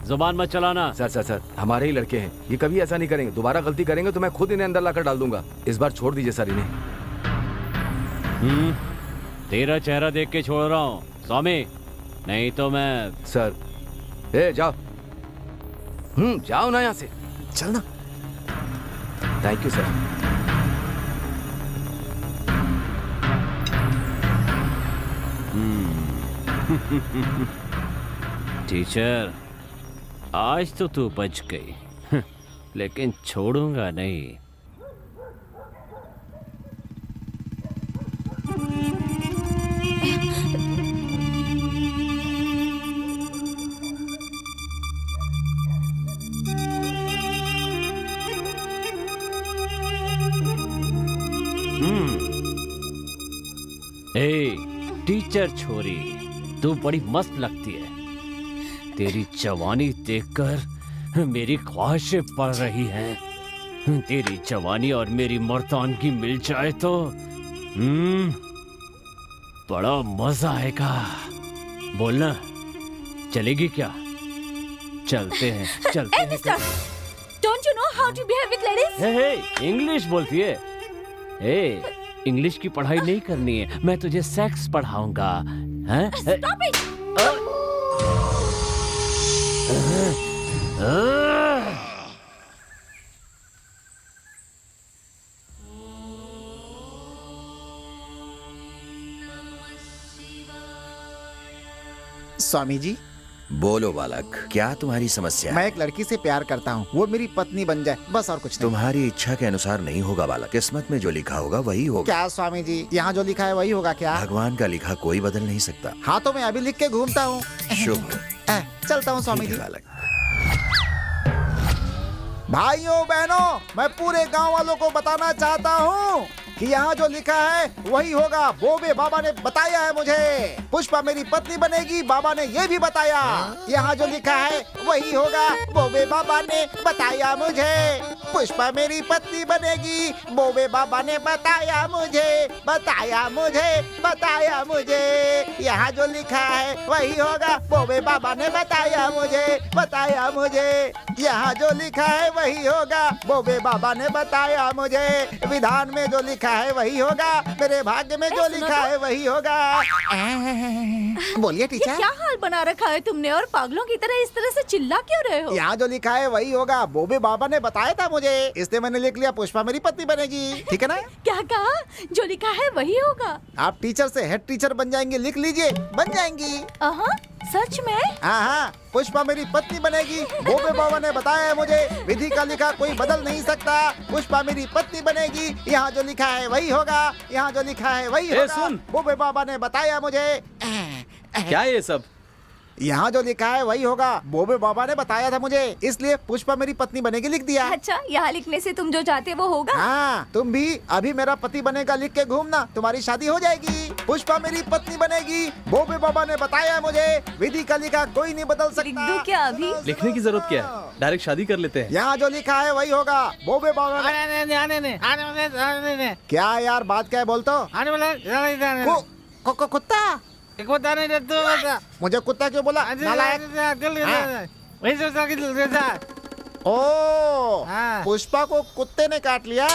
जुबान मत चलाना। सर सर सर, हमारे ही लड़के हैं, ये कभी ऐसा नहीं करेंगे। दोबारा गलती करेंगे तो मैं खुद इन्हें अंदर लाकर डाल दूंगा। इस बार छोड़ दीजिए सर इन्हें। तेरा चेहरा देख के छोड़ रहा हूँ स्वामी, नहीं तो मैं। सर जाओ, जाओ ना यहाँ से, चल ना। Thank you sir. टीचर, आज तो तू बच गई, लेकिन छोड़ूंगा नहीं। ए टीचर छोरी, तू बड़ी मस्त लगती है। तेरी जवानी देखकर मेरी ख्वाहिशें बढ़ रही हैं। तेरी जवानी और मेरी मर्दानगी मिल जाए तो बड़ा मजा आएगा। बोलना, चलेगी क्या? चलते हैं, चलते हैं। Don't you know how to behave with ladies? English बोलती है। इंग्लिश की पढ़ाई नहीं करनी है, मैं तुझे सेक्स पढ़ाऊंगा। Stop it! स्वामी जी, बोलो बालक, क्या तुम्हारी समस्या है? मैं एक लड़की से प्यार करता हूँ, वो मेरी पत्नी बन जाए, बस और कुछ नहीं। तुम्हारी इच्छा के अनुसार नहीं होगा बालक, किस्मत में जो लिखा होगा वही होगा। क्या स्वामी जी, यहाँ जो लिखा है वही होगा क्या? भगवान का लिखा कोई बदल नहीं सकता। हाँ तो मैं अभी लिख के घूमता हूँ। शुभ। चलता हूँ स्वामी जी। बालक, भाइयों बहनों, मैं पूरे गांव वालों को बताना चाहता हूँ कि यहाँ जो लिखा है वही होगा। बोबे बाबा ने बताया है मुझे। पुष्पा मेरी पत्नी बनेगी, बाबा ने ये भी बताया। यहाँ जो लिखा है वही होगा। बोबे बाबा ने बताया मुझे। पुष्पा मेरी पत्नी बनेगी, बोबे बाबा ने बताया मुझे, बताया मुझे, बताया मुझे। यहाँ जो लिखा है वही होगा। बोबे बाबा ने बताया मुझे, बताया मुझे। यहाँ जो लिखा है वही होगा। बोबे बाबा ने बताया मुझे। विधान में जो लिखा है वही होगा। मेरे भाग्य में जो लिखा है वही होगा। बोलिए टीचर। क्या हाल बना रखा है तुमने, और पागलों की तरह इस तरह से चिल्ला क्यों रहे हो? यहाँ जो लिखा है वही होगा। बोबे बाबा ने बताया था मुझे, इसलिए मैंने लिख लिया पुष्पा मेरी पत्नी बनेगी। ठीक है ना? क्या कहा? जो लिखा है वही होगा। आप टीचर से हेड टीचर बन जाएंगे, लिख लीजिए, बन जाएंगी। सच में? हाँ, पुष्पा मेरी पत्नी बनेगी। बोबे बाबा ने बताया है मुझे, विधि का लिखा कोई बदल नहीं सकता। पुष्पा मेरी पत्नी बनेगी। यहाँ जो लिखा है वही होगा। यहाँ जो लिखा है वही होगा। सुन, बोबे बाबा ने बताया मुझे। क्या ये सब? यहाँ जो लिखा है वही होगा। बोबे बाबा ने बताया था मुझे, इसलिए पुष्पा मेरी पत्नी बनेगी लिख दिया। अच्छा, यहाँ लिखने से तुम जो चाहते वो होगा? हाँ, तुम भी अभी मेरा पति बनेगा लिख के घूमना, तुम्हारी शादी हो जाएगी। पुष्पा मेरी पत्नी बनेगी। बोबे बाबा ने बताया मुझे, विधि का लिखा कोई नहीं बदल सकता। लिख दूं क्या अभी? लिखने की जरूरत क्या है, डायरेक्ट शादी कर लेते हैं। यहाँ जो लिखा है वही होगा। बोबे बाबा क्या यार, बात क्या है बोल तो। कुत्ता मुझे कुत्ता क्यों बोला? ओ, पुष्पा को कुत्ते ने काट लिया।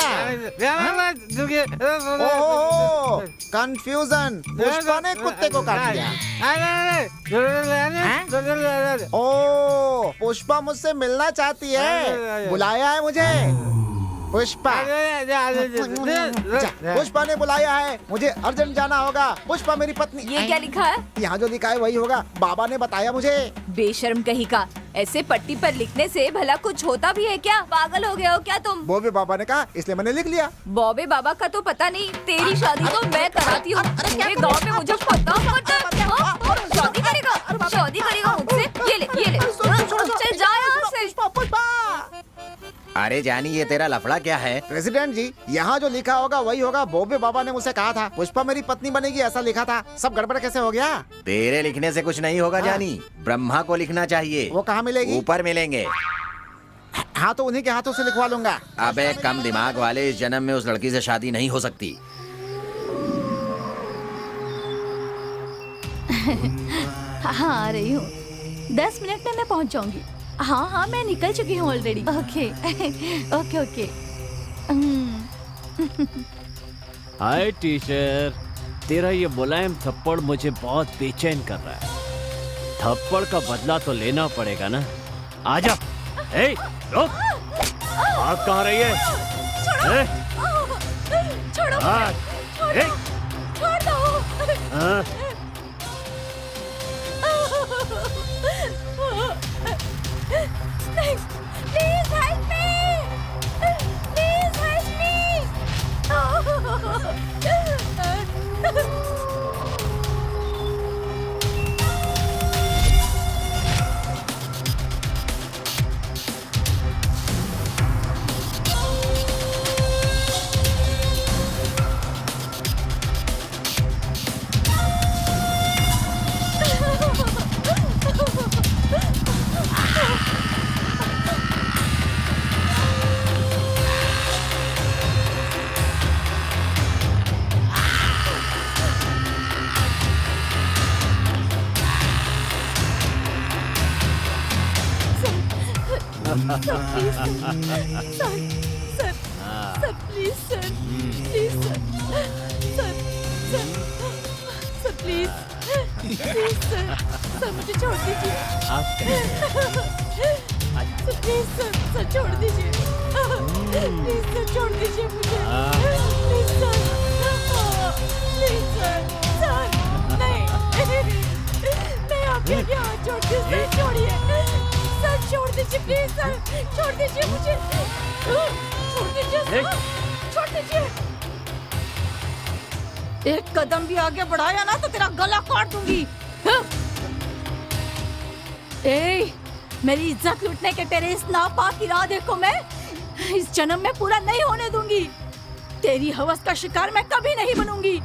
ओह, कंफ्यूजन। पुष्पा ने कुत्ते को काट लिया। ओ, पुष्पा मुझसे मिलना चाहती है, बुलाया है मुझे। पुष्पा। पुष्पा ने बुलाया है, मुझे अर्जेंट जाना होगा। पुष्पा मेरी पत्नी। ये क्या लिखा है? यहाँ जो लिखा है वही होगा, बाबा ने बताया मुझे। बेशर्म कहीं का, ऐसे पट्टी पर लिखने से भला कुछ होता भी है क्या? पागल हो गए हो क्या तुम? बॉबी बाबा ने कहा इसलिए मैंने लिख लिया। बॉबे बाबा का तो पता नहीं, तेरी शादी तो मैं कराती हूँ। मेरे गाँव में मुझे पता होता। शादी करेगा, शादी करेगा मुझसे? ये ले, ये ले, चल जा यहाँ से। अरे जानी, ये तेरा लफड़ा क्या है? प्रेसिडेंट जी, यहाँ जो लिखा होगा वही होगा। बॉबे बाबा ने मुझसे कहा था पुष्पा मेरी पत्नी बनेगी, ऐसा लिखा था। सब गड़बड़ कैसे हो गया? तेरे लिखने से कुछ नहीं होगा जानी, ब्रह्मा को लिखना चाहिए। वो कहाँ मिलेगी? ऊपर मिलेंगे। हाँ तो उन्हीं के हाथों से लिखवा लूंगा। अबे कम दिमाग वाले, इस जन्म में उस लड़की से शादी नहीं हो सकती। हाँ आ रही हूँ, 10 मिनट में मैं पहुँच जाऊंगी। हाँ हाँ मैं निकल चुकी हूँ ऑलरेडी। Okay okay okay. हाय टीचर, तेरा ये मुलायम थप्पड़ मुझे बहुत बेचैन कर रहा है। थप्पड़ का बदला तो लेना पड़ेगा ना। आजा। ए, रुक। आप कहाँ रही है? छोड़ो, छोड़ दो। Please help me! Please help me! Sir मुझे छोड़ दीजिए। प्लीज सर छोड़ दीजिए। प्लीज सर छोड़ दीजिए मुझे। प्लीज सर नहीं मैं आपके यहाँ छोड़ती हूँ। सर छोड़िए, सर छोड़ दीजिए। प्लीज सर छोड़ दीजिए मुझे। छोड़ दीजिए सर, छोड़ दीजिए। एक कदम भी आगे बढ़ाया ना तो तेरा गला काट दूंगी। ए, मेरी इज्जत लूटने के तेरे इस नापाक इरादे को मैं इस जन्म में पूरा नहीं होने दूंगी। तेरी हवस का शिकार मैं कभी नहीं बनूंगी।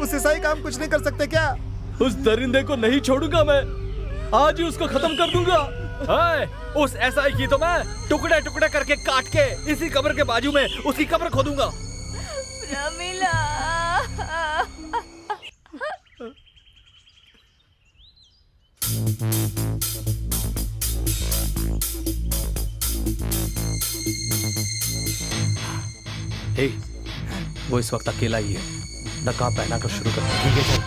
उससे सही काम कुछ नहीं कर सकते क्या? उस दरिंदे को नहीं छोड़ूंगा मैं, आज ही उसको खत्म कर दूंगा। उस एसआई की तो मैं टुकड़े टुकड़े करके काट के इसी कब्र के बाजू में उसकी कब्र खोदूंगा। प्रमिला। हे, वो इस वक्त अकेला ही है। नकाब पहना कर शुरू करते। ठीक है चल।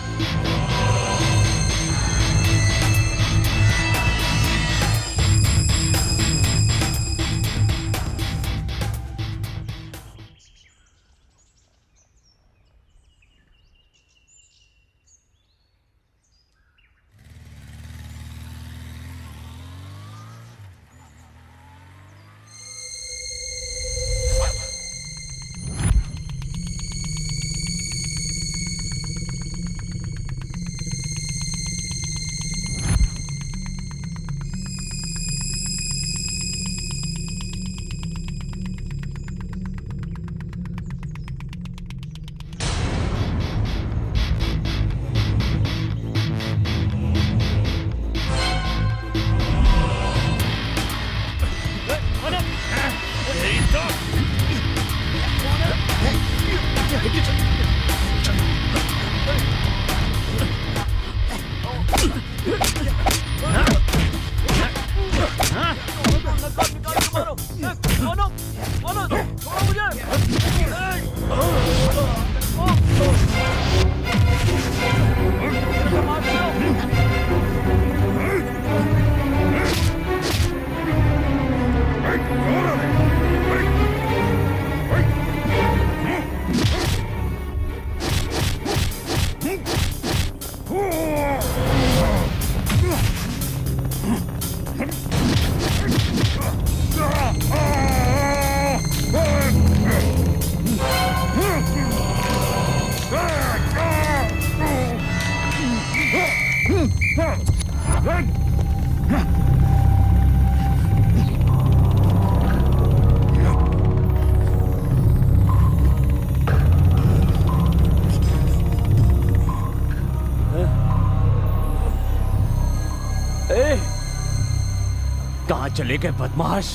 कहाँ चले गए बदमाश?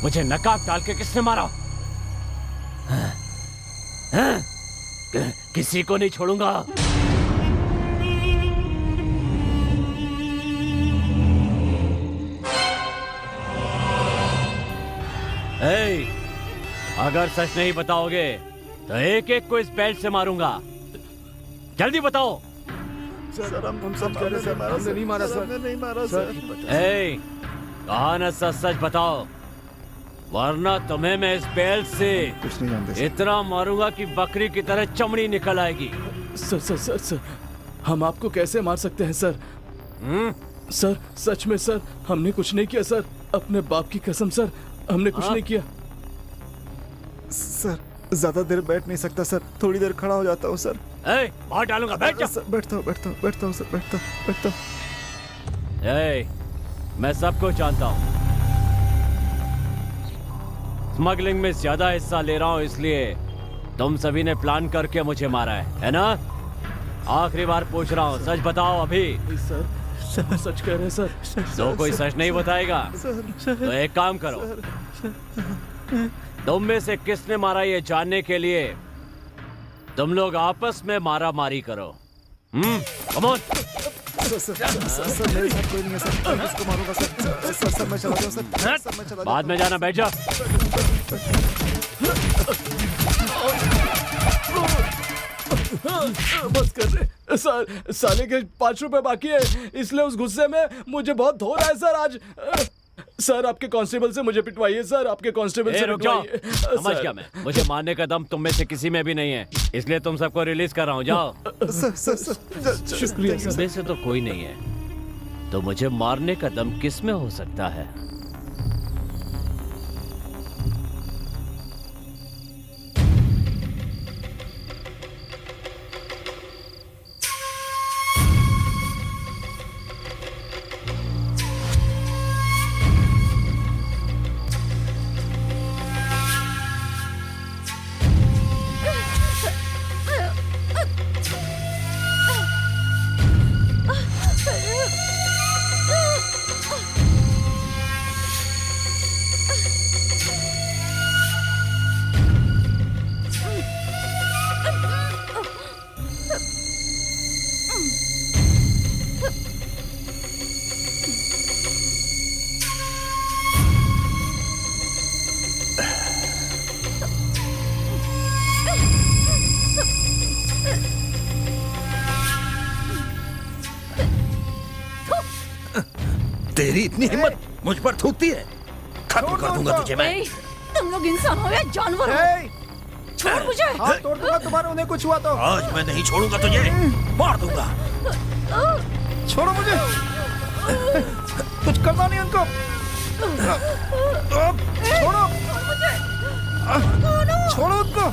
मुझे नकाब डाल के किसने मारा? किसी को नहीं छोड़ूंगा। अगर सच नहीं बताओगे तो एक एक को इस बेल्ट से मारूंगा। जल्दी बताओ। सर हम सब कह रहे सर, हमने नहीं मारा सर, नहीं मारा सर। कहा ना सच बताओ, वरना तुम्हें मैं इस बेल्ट से कुछ नहीं जानते इतना मारूंगा कि बकरी की तरह चमड़ी निकल आएगी। सर सर सर सर हम आपको कैसे मार सकते हैं सर? सर सच में सर, हमने कुछ नहीं किया सर, अपने बाप की कसम सर, हमने कुछ नहीं किया। सर ज्यादा देर बैठ नहीं सकता सर, थोड़ी देर खड़ा हो जाता हूँ सर। बाहर डालूंगा, बैठ जा। बैठता हूँ सर, बैठता हूँ। मैं सबको जानता हूँ, स्मगलिंग में ज्यादा हिस्सा ले रहा हूँ, इसलिए तुम सभी ने प्लान करके मुझे मारा है ना? आखिरी बार पूछ रहा हूँ, सच बताओ अभी। सर सच कह रहे हैं सर। तो कोई सच नहीं बताएगा तो एक काम करो, तुम में से किसने मारा ये जानने के लिए तुम लोग आपस में मारा मारी करो। Come on. सर मेरे साथ कोई नहीं है सर, मैं किसको मारूंगा सर? सर मैं चला जाऊं सर, मैं चला बाद में जाना, बैठ जा। बस कर रहे सर, साले के 5 रुपए बाकी है, इसलिए उस गुस्से में मुझे बहुत धो रहा है सर आज। सर आपके कांस्टेबल से मुझे पिटवाइए सर, आपके कांस्टेबल से पिटवाइए। समझ गया मैं, मुझे मारने का दम तुम में से किसी में भी नहीं है, इसलिए तुम सबको रिलीज कर रहा हूँ, जाओ। शुक्रिया सर। इसमें से तो कोई नहीं है, तो मुझे मारने का दम किस में हो सकता है? तेरी इतनी हिम्मत मुझ पर थूकती है? खत्म कर दूंगा तुझे मैं। तुम लोग इंसान हो या जानवर हो? छोड़ मुझे। हाथ तोड़ दूंगा तुम्हारे, उन्हें कुछ हुआ तो। आज मैं नहीं छोड़ूंगा तुझे, मार दूंगा। छोड़ो मुझे, कुछ करना नहीं उनको। छोड़ो, छोड़ो उनको।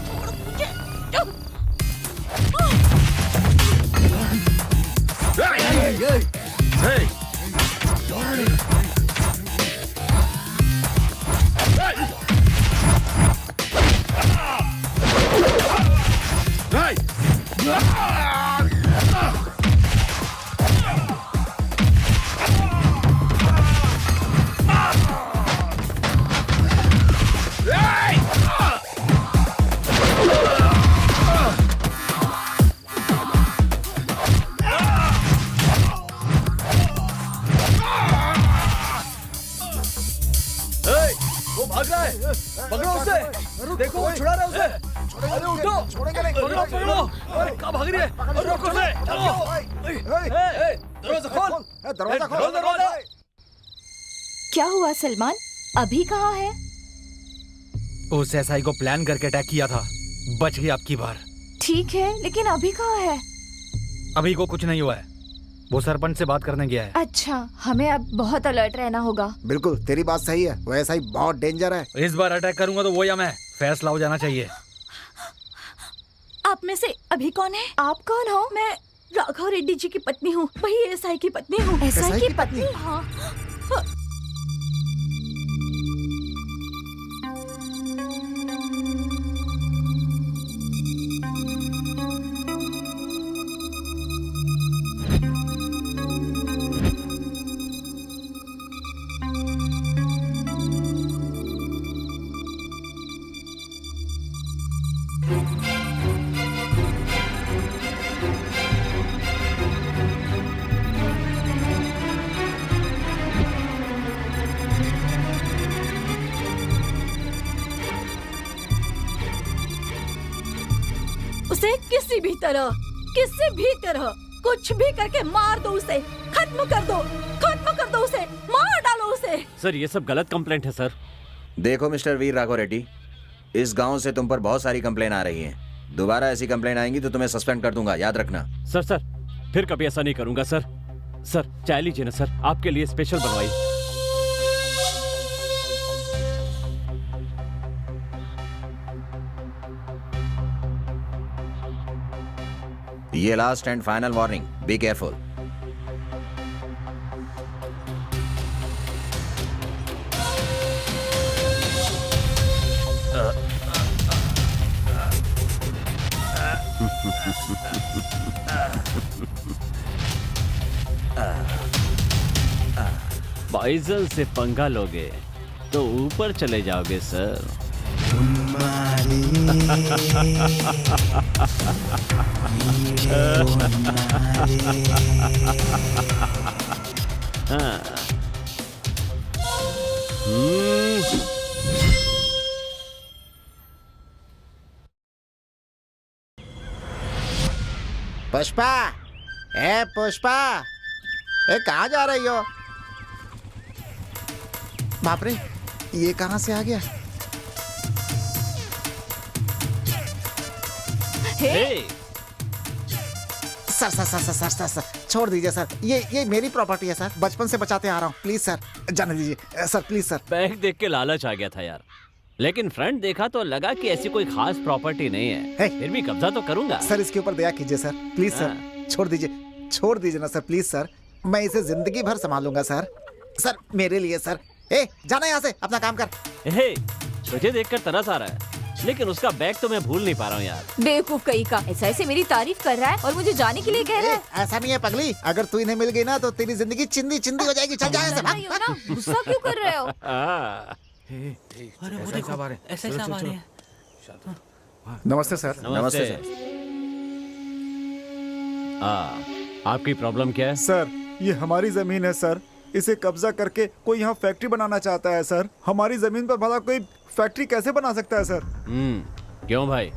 अरे उठो, छोड़ेंगे नहीं। पकड़ो पकड़ो, अरे कहाँ भाग रही है? रोको उसे, चलो। दरवाजा खोल, दरवाजा खोल, दरवाजा। क्या हुआ सलमान, अभी कहाँ है? उस एसआई को प्लान करके अटैक किया था, बच गई आपकी बार। ठीक है, लेकिन अभी कहाँ है? अभी को कुछ नहीं हुआ है, वो सरपंच से बात करने गया है। अच्छा, हमें अब बहुत अलर्ट रहना होगा। बिल्कुल तेरी बात सही है, वो एसआई बहुत डेंजर है। इस बार अटैक करूंगा तो वो या मैं, फैसला हो जाना चाहिए। आप में से अभी कौन है? आप कौन हो? मैं राघव रेड्डी जी की पत्नी हूँ, वही एसआई की पत्नी हूँ। एसआई की पत्नी? हाँ। उसे किसी भी तरह कुछ भी करके मार दो, उसे खत्म कर दो उसे, मार डालो उसे। सर ये सब गलत कंप्लेंट है सर। देखो मिस्टर वीर राघव रेड्डी, इस गांव से तुम पर बहुत सारी कंप्लेन आ रही हैं। दोबारा ऐसी कंप्लेन आएंगी तो तुम्हें सस्पेंड कर दूंगा, याद रखना। सर फिर कभी ऐसा नहीं करूंगा सर। सर चाय लीजिए ना सर, आपके लिए स्पेशल बनवाई। ये last and final warning, be careful. Baijal से पंगा लोगे तो ऊपर चले जाओगे सर। पुष्पा, ए पुष्पा, ए कहाँ जा रही हो? बाप रे, ये कहाँ से आ गया? सर, छोड़ दीजिए सर, ये मेरी प्रॉपर्टी है सर, बचपन से बचाते आ रहा हूँ, प्लीज सर जाने दीजिए सर, प्लीज सर। बैग देख के लालच आ गया था यार, लेकिन फ्रंट देखा तो लगा कि ऐसी कोई खास प्रॉपर्टी नहीं है। फिर भी कब्जा तो करूंगा सर, इसके ऊपर दया कीजिए सर, प्लीज सर, छोड़ दीजिए ना सर, प्लीज सर, मैं इसे जिंदगी भर संभालूंगा सर, मेरे लिए सर। ए जाना यहाँ से, अपना काम कर। तुझे देखकर तरस आ रहा है, लेकिन उसका बैग तो मैं भूल नहीं पा रहा हूँ यार। बेवकूफ कहीं का, ऐसे मेरी तारीफ कर रहा है और मुझे जाने के लिए कह रहा है। ऐसा नहीं है पगली, अगर तू इन्हें मिल गई ना तो तेरी जिंदगी चिंदी हो जाएगी। चल जा ना, गुस्सा क्यों कर रहे हो? अरे वो देखो, ऐसे सब आ रहे हैं। नमस्ते सर। नमस्ते सर। आपकी प्रॉब्लम क्या है? सर ये हमारी जमीन है सर, इसे कब्जा करके कोई यहाँ फैक्ट्री बनाना चाहता है सर। हमारी जमीन पर भला कोई फैक्ट्री कैसे बना सकता है सर? क्यों भाई?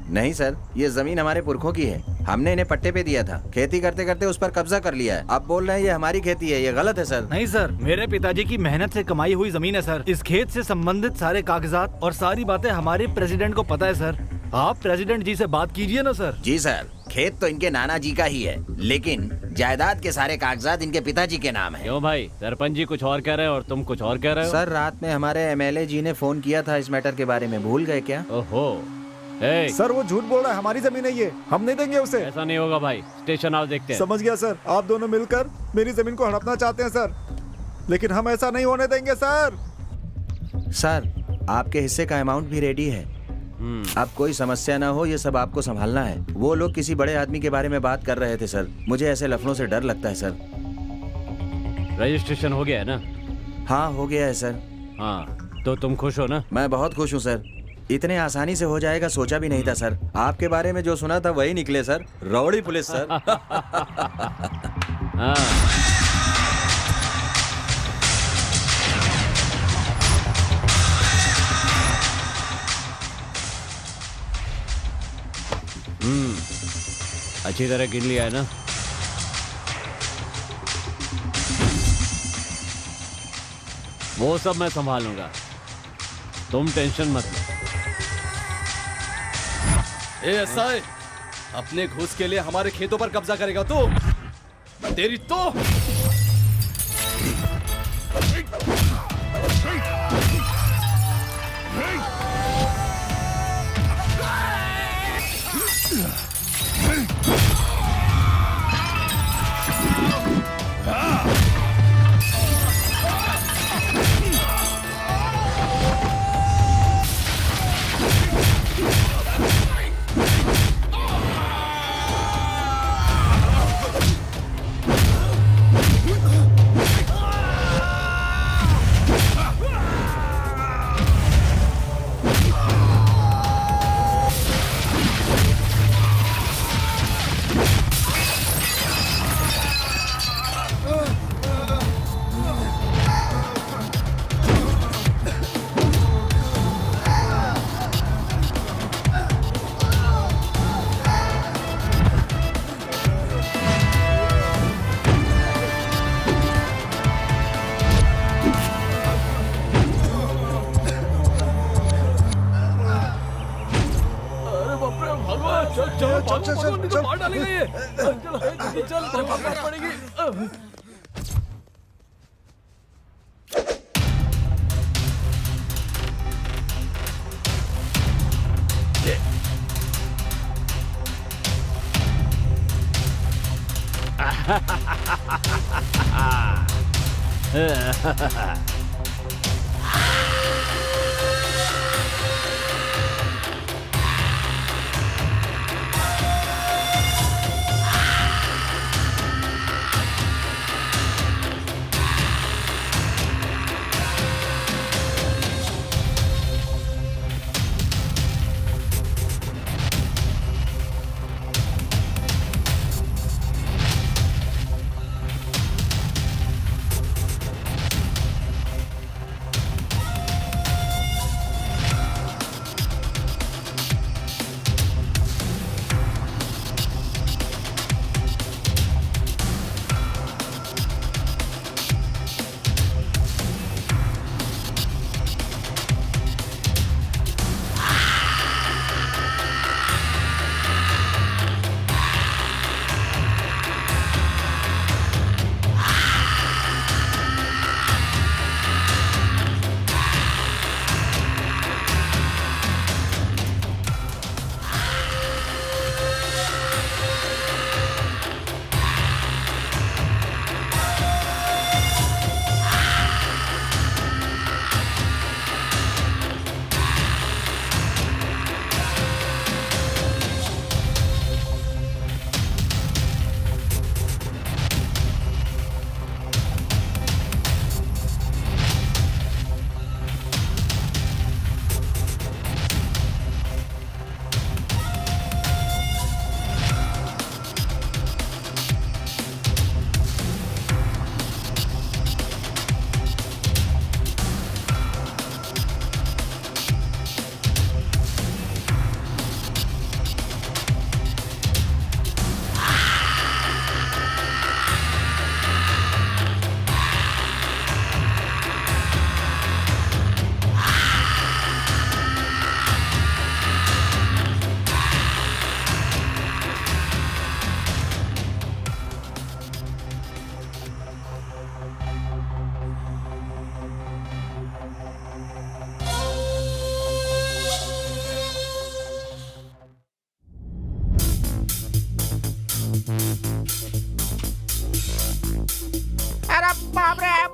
नहीं सर, ये जमीन हमारे पुरखों की है, हमने इन्हें पट्टे पे दिया था, खेती करते करते उस पर कब्जा कर लिया है। अब बोल रहे हैं ये हमारी खेती है, ये गलत है सर। नहीं सर, मेरे पिताजी की मेहनत से कमाई हुई जमीन है सर। इस खेत से संबंधित सारे कागजात और सारी बातें हमारे प्रेसिडेंट को पता है सर। आप प्रेसिडेंट जी से बात कीजिए ना सर। जी सर, खेत तो इनके नाना जी का ही है, लेकिन जायदाद के सारे कागजात इनके पिताजी के नाम है। क्यों भाई, सरपंच जी कुछ और कह रहे हैं और तुम कुछ और कह रहे हो? सर रात में हमारे एमएलए जी ने फोन किया था इस मैटर के बारे में, भूल गए क्या? ओहो सर वो झूठ बोल रहा है, हमारी जमीन है ये, हम नहीं देंगे उसे। ऐसा नहीं होगा भाई, स्टेशन आओ देखते हैं। समझ गया सर, आप दोनों मिलकर मेरी जमीन को हड़पना चाहते हैं सर, लेकिन हम ऐसा नहीं होने देंगे सर। सर आपके हिस्से का अमाउंट भी रेडी है, अब कोई समस्या ना हो, ये सब आपको संभालना है। वो लोग किसी बड़े आदमी के बारे में बात कर रहे थे सर, मुझे ऐसे लफड़ों से डर लगता है सर। रजिस्ट्रेशन हो गया है ना? हाँ हो गया है सर। हाँ तो तुम खुश हो ना? मैं बहुत खुश हूँ सर, इतने आसानी से हो जाएगा सोचा भी नहीं था सर। आपके बारे में जो सुना था वही निकले सर, रौड़ी पुलिस सर। हाँ। अच्छी तरह गिन लिया है ना? वो सब मैं संभालूंगा, तुम टेंशन मत लो। एएसआई, अपने घूस के लिए हमारे खेतों पर कब्जा करेगा तो तेरी तो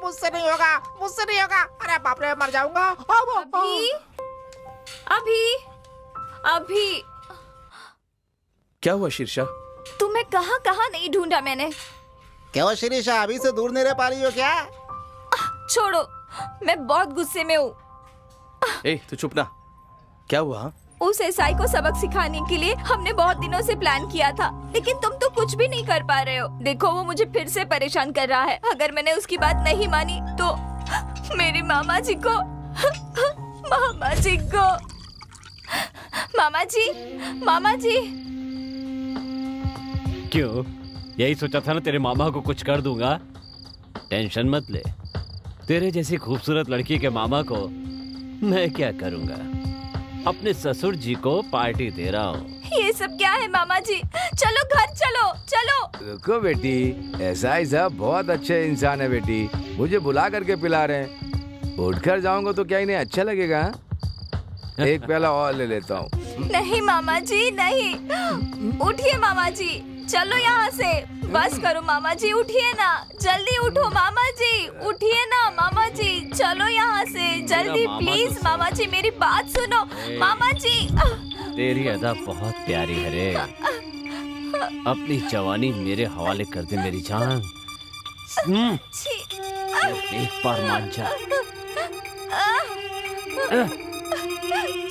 मुझसे नहीं होगा, मुझसे नहीं होगा। अरे बाप रे, मर जाऊंगा। अभी अभी अभी क्या हुआ शीर्षा? तुम्हें कहाँ कहाँ नहीं ढूंढा मैंने। क्यों शिरीषा, अभी से दूर नहीं रह पा रही हो क्या? छोड़ो, मैं बहुत गुस्से में हूँ। ए, तू चुप ना। क्या हुआ? उस एसआई को सबक सिखाने के लिए हमने बहुत दिनों से प्लान किया था, लेकिन तुम तो कुछ भी नहीं कर पा रहे हो। देखो, वो मुझे फिर से परेशान कर रहा है। अगर मैंने उसकी बात नहीं मानी तो मेरी मामा जी को मामा जी, क्यों? यही सोचा था ना तेरे मामा को कुछ कर दूंगा। टेंशन मत ले, तेरे जैसी खूबसूरत लड़की के मामा को मैं क्या करूंगा, अपने ससुर जी को पार्टी दे रहा हूँ। ये सब क्या है मामा जी? चलो घर चलो चलो। रुको बेटी, एसआई साहब बहुत अच्छे इंसान है बेटी, मुझे बुला करके पिला रहे हैं। उठकर जाऊंगा तो क्या इन्हें अच्छा लगेगा? एक प्याला और ले लेता हूँ। नहीं मामा जी नहीं, उठिए मामा जी, चलो यहाँ से। बस करो मामा जी, उठिए ना, जल्दी उठो मामा जी, उठिए ना मामा जी, चलो यहाँ से जल्दी प्लीज मामा जी, मेरी बात सुनो मामा जी। तेरी अदा बहुत प्यारी है रे, अपनी जवानी मेरे हवाले कर दे मेरी जान। एक बार मान जा।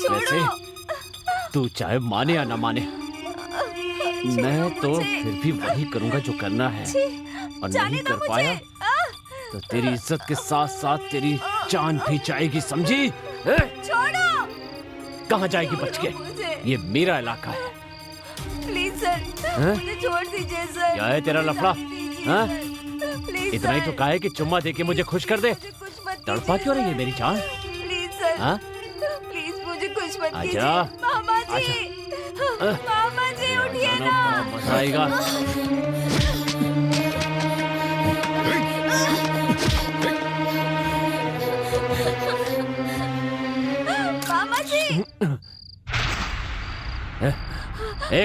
वैसे तू चाहे माने या ना माने, मैं तो फिर भी वही करूंगा जो करना है, और नहीं कर पाया तो तेरी इज्जत के साथ साथ तेरी जान भी जाएगी, समझी? छोड़ो। कहाँ जाएगी बच के? ये मेरा इलाका है। प्लीज सर, मुझे छोड़ दीजिए सर। क्या है तेरा लफड़ा? हाँ? प्लीज इतना ही तो कहा है कि चुम्मा देके मुझे खुश कर दे। तड़पा क्यों रही है मेरी जान? प्लीज सर, हाँ? प्लीज मुझे कुछ मत कीजिए। आजा। मामा जी, मामा जी उठिए ना। मजा आएगा। मामा जी।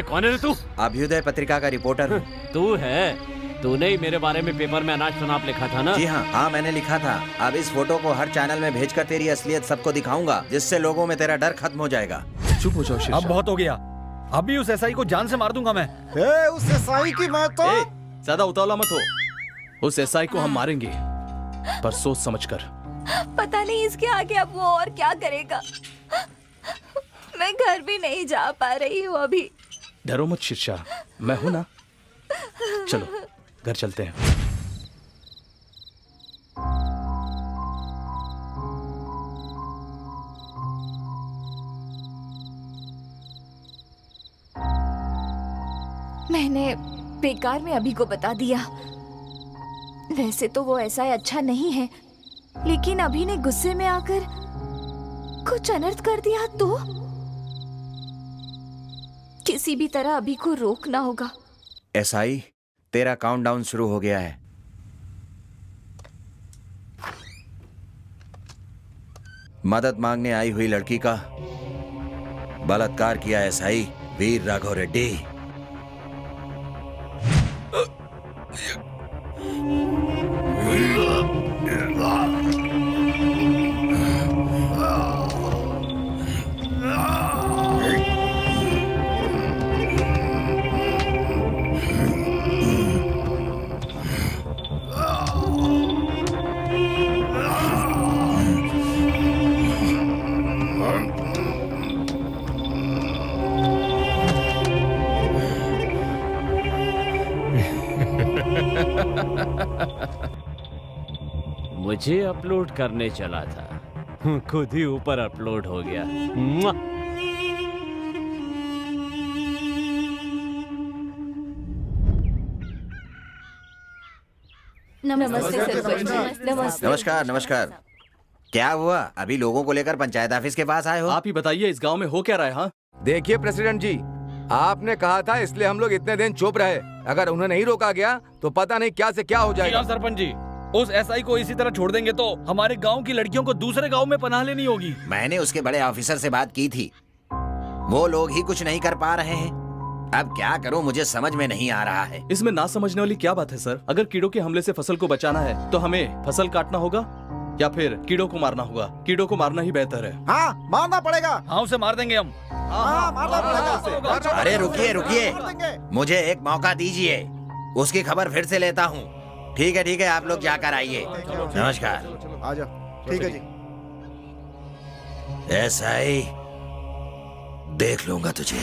कौन है तू? अभ्युदय पत्रिका का रिपोर्टर हूँ। तू है? तूने ही मेरे बारे में पेपर में अनाज शनाप लिखा था ना? जी हाँ, मैंने लिखा था। अब इस फोटो को हर चैनल में भेजकर तेरी असलियत सबको दिखाऊंगा, जिससे लोगों में तेरा डर खत्म हो जाएगा। चुप हो जाओ शीर्षा। अब बहुत हो गया, अभी उस एसआई को जान से मार दूंगा मैं। उस एसआई की मैं तो ज्यादा उतावला मत हो, उस एसआई को हम मारेंगे, पर सोच समझकर। पता नहीं इसके आगे अब वो और क्या करेगा। मैं घर भी नहीं जा पा रही हूँ अभी। डरो मत शीर्षा, मैं हूं ना। चलो घर चलते हैं। मैंने बेकार में अभी को बता दिया। वैसे तो वो ऐसा अच्छा नहीं है, लेकिन अभी ने गुस्से में आकर कुछ अनर्थ कर दिया तो किसी भी तरह अभी को रोकना होगा। एसआई, तेरा काउंटडाउन शुरू हो गया है। मदद मांगने आई हुई लड़की का बलात्कार किया एसआई वीर राघव रेड्डी। मुझे अपलोड करने चला था, खुद ही ऊपर अपलोड हो गया। मुआ। नमस्ते सर। नमस्ते। नमस्कार नमस्कार। क्या हुआ? अभी लोगों को लेकर पंचायत ऑफिस के पास आए हो? आप ही बताइए, इस गांव में हो क्या रहा है? हाँ, देखिए प्रेसिडेंट जी, आपने कहा था इसलिए हम लोग इतने दिन चुप रहे। अगर उन्हें नहीं रोका गया तो पता नहीं क्या से क्या हो जाएगा। सरपंच जी, उस एसआई को इसी तरह छोड़ देंगे तो हमारे गांव की लड़कियों को दूसरे गांव में पनाह लेनी होगी। मैंने उसके बड़े ऑफिसर से बात की थी, वो लोग ही कुछ नहीं कर पा रहे हैं। अब क्या करूं, मुझे समझ में नहीं आ रहा है। इसमें ना समझने वाली क्या बात है सर? अगर कीड़ों के हमले से फसल को बचाना है तो हमें फसल काटना होगा या फिर कीड़ों को मारना होगा? कीड़ों को मारना ही बेहतर है। हाँ, मारना पड़ेगा। हाँ, उसे मार देंगे हम। हाँ, मारना पड़ेगा। अरे रुकिए रुकिए, मुझे एक मौका दीजिए, उसकी खबर फिर से लेता हूँ। ठीक है, आप लोग जाकर आइए। नमस्कार। आ जाओ। ठीक है जी। एसआई, देख लूंगा तुझे।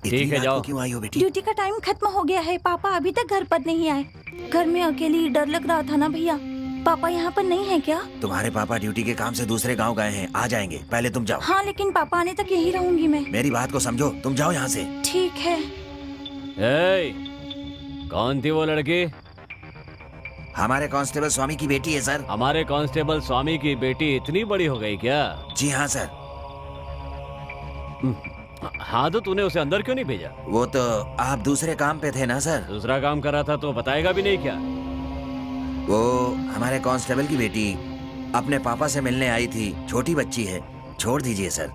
ठीक है, जाओ। क्यों आई हो बेटी? ड्यूटी का टाइम खत्म हो गया है, पापा अभी तक घर पर नहीं आए। घर में अकेली डर लग रहा था ना भैया। पापा यहाँ पर नहीं है क्या? तुम्हारे पापा ड्यूटी के काम से दूसरे गांव गए हैं, आ जाएंगे, पहले तुम जाओ। हाँ लेकिन पापा आने तक यही रहूंगी मैं। मेरी बात को समझो, तुम जाओ यहाँ से। ठीक है। कौन थी वो लड़की? हमारे कांस्टेबल स्वामी की बेटी है सर। हमारे कांस्टेबल स्वामी की बेटी इतनी बड़ी हो गई क्या? जी हाँ सर। हाँ तो तूने उसे अंदर क्यों नहीं भेजा? वो तो आप दूसरे काम पे थे ना सर। दूसरा काम कर रहा था तो बताएगा भी नहीं क्या? वो हमारे कांस्टेबल की बेटी अपने पापा से मिलने आई थी, छोटी बच्ची है, छोड़ दीजिए सर।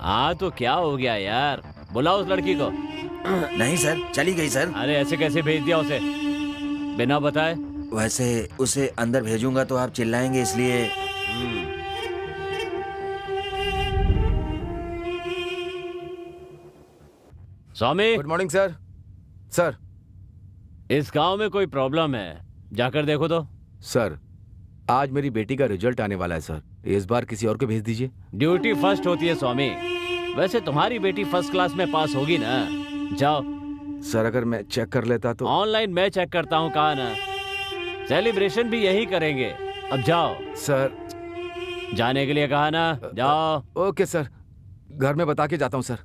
हाँ तो क्या हो गया यार, बुलाओ उस लड़की को। नहीं सर, चली गई सर। अरे ऐसे कैसे भेज दिया उसे बिना बताए? वैसे उसे अंदर भेजूंगा तो आप चिल्लाएंगे, इसलिए। Swami. Good morning sir. Sir, इस गांव में कोई प्रॉब्लम है, जाकर देखो तो। सर, आज मेरी बेटी का रिजल्ट आने वाला है सर, इस बार किसी और को भेज दीजिए। ड्यूटी फर्स्ट होती है स्वामी। वैसे तुम्हारी बेटी फर्स्ट क्लास में पास होगी ना? जाओ। सर अगर मैं चेक कर लेता तो। ऑनलाइन मैं चेक करता हूँ, कहा ना। सेलिब्रेशन भी यही करेंगे। अब जाओ। सर जाने के लिए कहा ना, जाओ। ओके सर, घर में बता के जाता हूँ सर।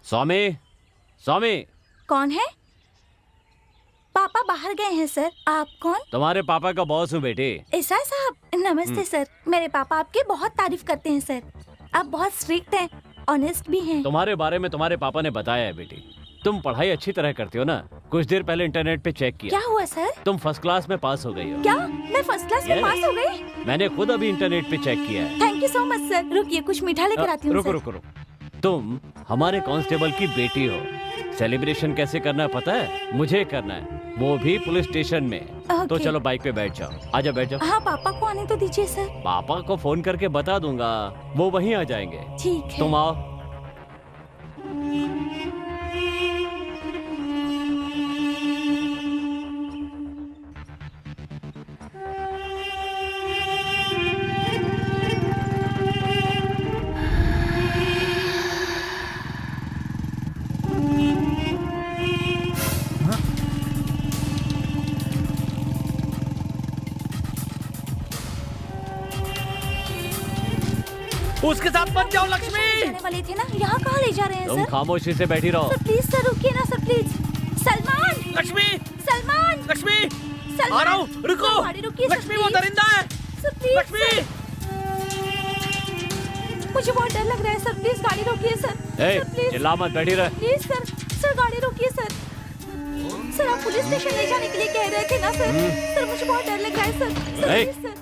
स्वामी, स्वामी। कौन है? पापा बाहर गए हैं सर। आप कौन? तुम्हारे पापा का बॉस हूँ बेटे। ऐसा है साहब, नमस्ते सर। मेरे पापा आपके बहुत तारीफ करते हैं सर। आप बहुत स्ट्रिक्ट हैं, ऑनेस्ट भी हैं। तुम्हारे बारे में तुम्हारे पापा ने बताया है बेटी। तुम पढ़ाई अच्छी तरह करती हो ना? कुछ देर पहले इंटरनेट पे चेक किया। क्या हुआ सर? तुम फर्स्ट क्लास में पास हो गई हो। क्या मैं फर्स्ट क्लास में पास हो गई? मैंने खुद अभी इंटरनेट पे चेक किया है। Thank you so much sir. रुकिए कुछ मीठा लेकर आती हूँ। रुको रुको रुको। तुम हमारे कांस्टेबल की बेटी हो। सेलिब्रेशन कैसे करना है पता है? मुझे करना है, वो भी पुलिस स्टेशन में। तो चलो बाइक पे बैठ जाओ। आजा बैठ जाओ। हाँ पापा को आने तो दीजिए सर। पापा को फोन करके बता दूंगा, वो वहीं आ जाएंगे। ठीक है। तुम आओ। उसके साथ मत जाओ लक्ष्मी। जाने वाले थे ना, यहाँ कहाँ ले जा रहे हैं तुम सर? खामोशी से बैठी रहो। सर प्लीज सर, रुकिए ना सर प्लीज। सलमान। लक्ष्मी। सलमान। लक्ष्मी। सलमान। आ रहा हूँ, रुको। गाड़ी रुकिए लक्ष्मी, वो दरिंदा है। Sir please. लक्ष्मी। मुझे बहुत डर लग रहा है सर, प्लीज गाड़ी रोकिए सर। सर प्लीज चिल्ला मत, बैठी रह। Please sir. सर गाड़ी रोकिए सर। सर आप पुलिस स्टेशन ले जाने के लिए कह रहे थे ना सर? सर मुझे बहुत डर लग रहा है sir. Sir please sir.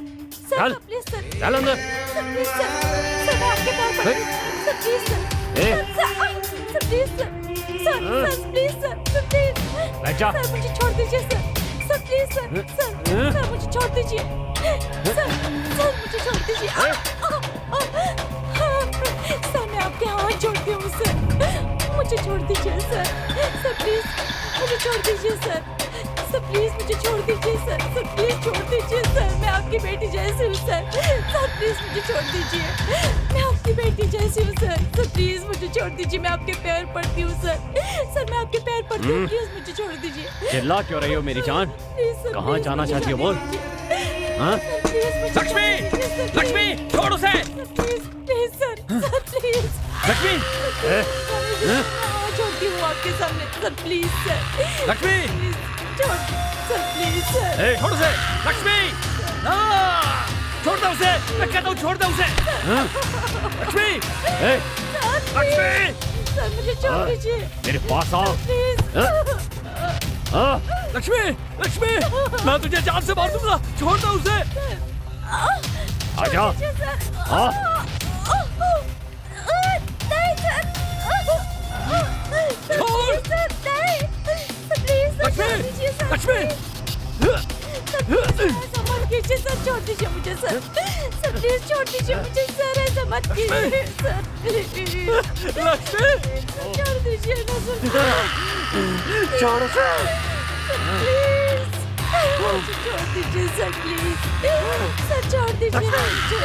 Sir please sir. चल अंदर। Sir please sir. सर मैं आपके पैर पड़ती हूँ। Sir please sir. Sir please sir. Sir please sir. Sir please. बैठ जा। सर मुझे छोड़ दीजिए sir. Sir please sir. Sir मुझे छोड़ दीजिए। सर मुझे छोड़ दीजिए। सर मैं आपके हाथ जोड़ती हूँ सर, मुझे छोड़ दीजिए सर। सर प्लीज मुझे छोड़ दीजिए सर। सर प्लीज मुझे छोड़ दीजिए सर। सर प्लीज छोड़ दीजिए सर, मैं आपकी बेटी जैसी हूँ सर। सर प्लीज मुझे छोड़ दीजिए, मैं आपकी बेटी जैसी हूँ सर। सर प्लीज मुझे छोड़ दीजिए, मैं आपके पैर पड़ती हूँ सर। सर मैं आपके पैर पड़ती हूँ, प्लीज मुझे छोड़ दीजिए। चिल्ला क्यों रही हो मेरी जान? कहाँ जाना चाहती हो बोल? हाँ? लक्ष्मी। लक्ष्मी छोड़ उसे। Please sir. Sir please. Lakshmi. छोड़ती हूँ आपके सामने सर, प्लीज सर। लक्ष्मी। छोड़ सर, प्लीज सर। छोड़ उसे। लक्ष्मी। छोड़ दे उसे, मैं कहता हूँ छोड़ दे उसे। लक्ष्मी। लक्ष्मी। सर मुझे छोड़ दीजिए। मेरे पास आओ। लक्ष्मी। लक्ष्मी मैं तुझे जान से मार दूंगा, छोड़ दे उसे। आजा। लक्ष्मी। मत कीजिए सर, छोड़ दीजिए मुझे सर। सर प्लीज छोड़ दीजिए मुझे सर, ऐसा मत कीजिए सर प्लीज। लक्ष्मी छोड़ दीजिए ना सर। छोड़ प्लीज छोड़ दीजिए सर, प्लीज सर छोड़ दीजिए मुझे।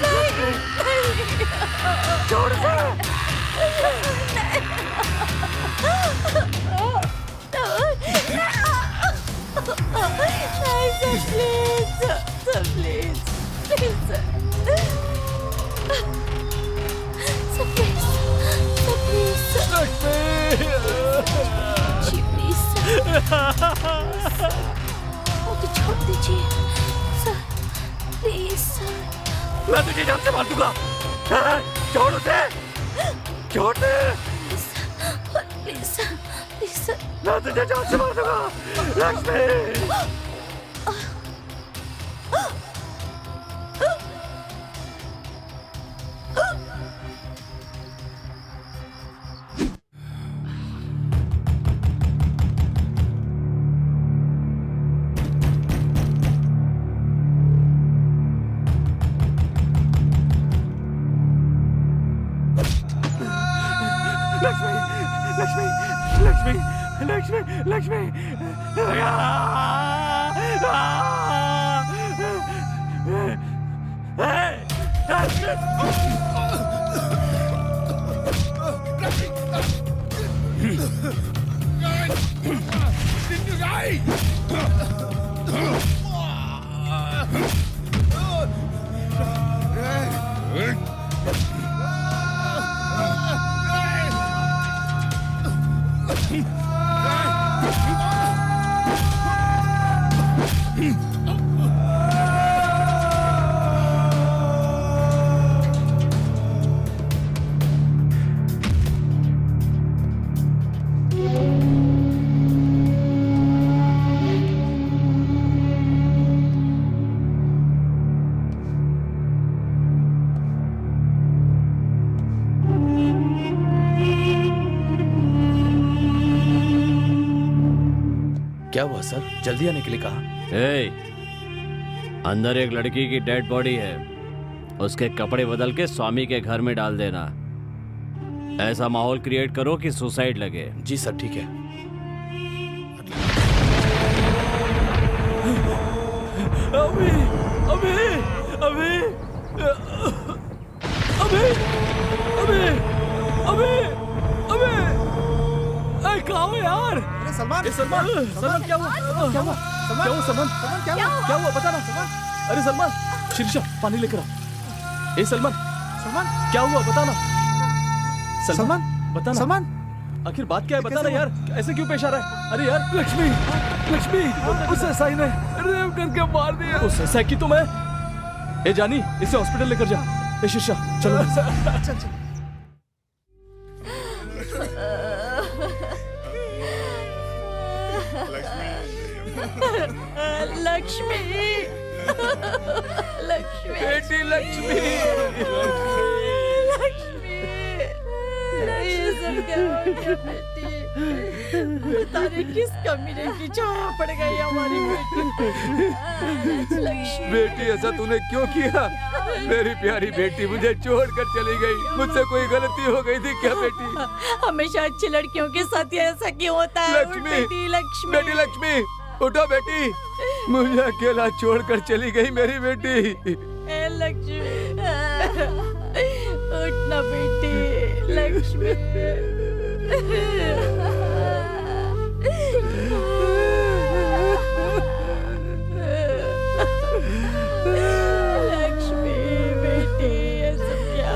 नहीं छोड़ मुझे छोड़ दीजिए सर, प्लीज सर। मैं तुझे जान से मार दूंगा। छोड़ उसे, छोड़ दे। Please sir, please sir. मैं तुझे जान से मार दूंगा। लक्ष्मी। लक्ष्मी क्या हुआ सर? जल्दी आने के लिए कहा। अंदर एक लड़की की डेड बॉडी है, उसके कपड़े बदल के स्वामी के घर में डाल देना। ऐसा माहौल क्रिएट करो कि सुसाइड लगे। जी सर, ठीक है। अभी अभी अभी अभी अभी अभी अभी कहाँ हो यार? सलमान, सलमान क्या हुआ? क्या हुआ? सलमान? क्या हुआ? बता ना। अरे सलमान, शीर्षा पानी लेकर आ। ए सलमान, क्या हुआ? बता ना। सलमान, बता ना। सलमान, आखिर बात क्या है? बता ना यार, ऐसे क्यों पेश आ रहा है? अरे यार, लक्ष्मी उस एसआई ने रेप करके मार दिया। उस एसआई की तो मैं। ए जानी, इसे हॉस्पिटल लेकर जा। ए शीर्षा, चलो। चल। लक्ष्मी, बेटी लक्ष्मी, ये सब क्या हो गया बेटी? पता नहीं किस कमीने की छाया पड़ गई हमारी बेटी। बेटी ऐसा तूने क्यों किया? मेरी प्यारी बेटी मुझे छोड़कर चली गई। मुझसे कोई गलती हो गई थी क्या बेटी? हमेशा अच्छी लड़कियों के साथ ये ऐसा क्यों होता है? लक्ष्मी, बेटी लक्ष्मी, बेटी लक्ष्मी, उठो बेटी। मुझे अकेला छोड़कर चली गई मेरी बेटी। ए लक्ष्मी, उठना बेटी लक्ष्मी। लक्ष्मी बेटी, ये सब क्या?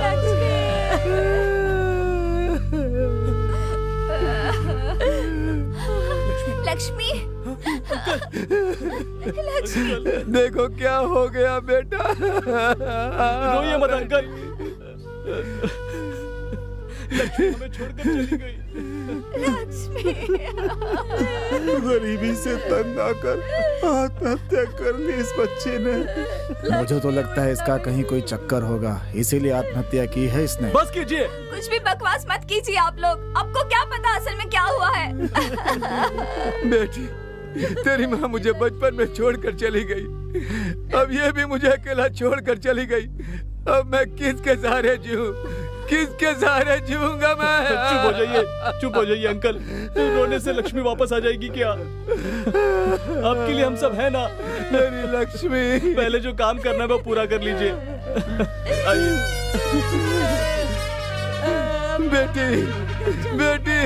लक्ष्मी, देखो क्या हो गया बेटा। रोइए मत अंकल। लक्ष्मी हमें छोड़कर चली गई। गरीबी से तंग आकर आत्महत्या कर ली इस बच्चे ने। मुझे तो लगता है इसका कहीं कोई चक्कर होगा, इसीलिए आत्महत्या की है इसने। बस कीजिए। कुछ भी बकवास मत कीजिए आप लोग। आपको क्या पता असल में क्या हुआ है? बेटी, तेरी माँ मुझे बचपन में छोड़कर चली गई। अब ये भी मुझे अकेला छोड़कर चली गई। अब मैं किसके सहारे जीऊं? किसके सहारे जीऊंगा मैं? चुप हो जाइए अंकल। रोने से लक्ष्मी वापस आ जाएगी क्या? आपके लिए हम सब है ना। मेरी लक्ष्मी, पहले जो काम करना है वो पूरा कर लीजिए। आइए। बेटी, बेटी,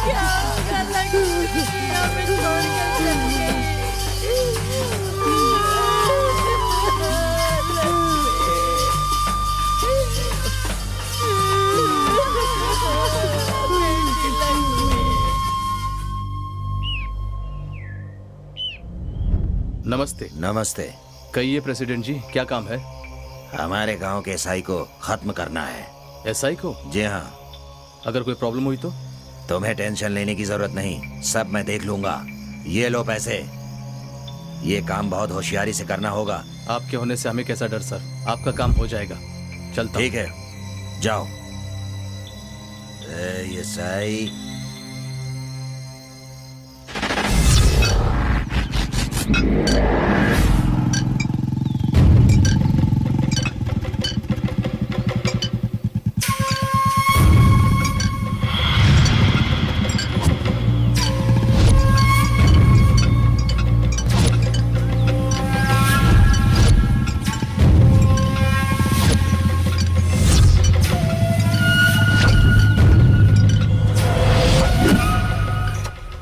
क्या होगा लक्ष्मी? हमें छोड़कर नमस्ते। नमस्ते। कहिए प्रेसिडेंट जी, क्या काम है? हमारे गांव के एसआई को खत्म करना है। एसआई को? जी हाँ। अगर कोई प्रॉब्लम हुई तो? तुम्हें टेंशन लेने की जरूरत नहीं, सब मैं देख लूंगा। ये लो पैसे। ये काम बहुत होशियारी से करना होगा। आपके होने से हमें कैसा डर सर, आपका काम हो जाएगा। चलता। ठीक है, जाओ। ये एसआई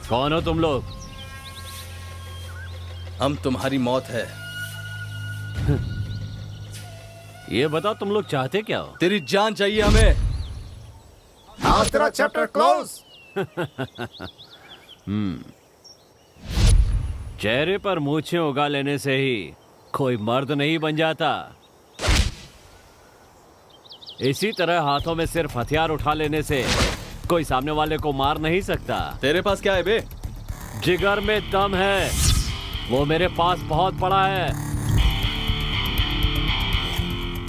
कौन हो तुम लोग? हम तुम्हारी मौत है। ये बताओ तुम लोग चाहते क्या हो? तेरी जान चाहिए हमें। आज तेरा चैप्टर क्लोज। चेहरे पर मूछें उगा लेने से ही कोई मर्द नहीं बन जाता। इसी तरह हाथों में सिर्फ हथियार उठा लेने से कोई सामने वाले को मार नहीं सकता। तेरे पास क्या है बे? जिगर में दम है, वो मेरे पास बहुत बड़ा है।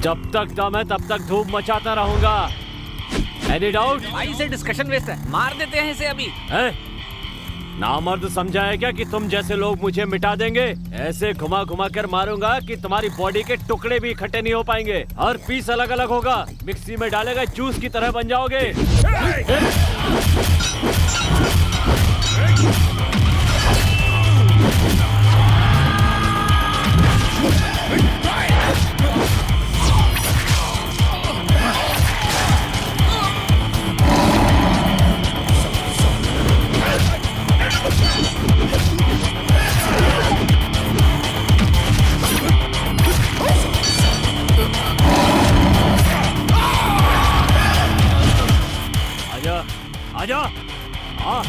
जब तक दम है तब तक धूप मचाता रहूंगा। Any doubt? भाई से डिस्कशन वेस्ट है, मार देते हैं इसे अभी। नामर्द समझा है क्या कि तुम जैसे लोग मुझे मिटा देंगे? ऐसे घुमा घुमा कर मारूंगा कि तुम्हारी बॉडी के टुकड़े भी इकट्ठे नहीं हो पाएंगे। हर पीस अलग अलग होगा, मिक्सी में डालेगा जूस की तरह बन जाओगे। आजा, आ।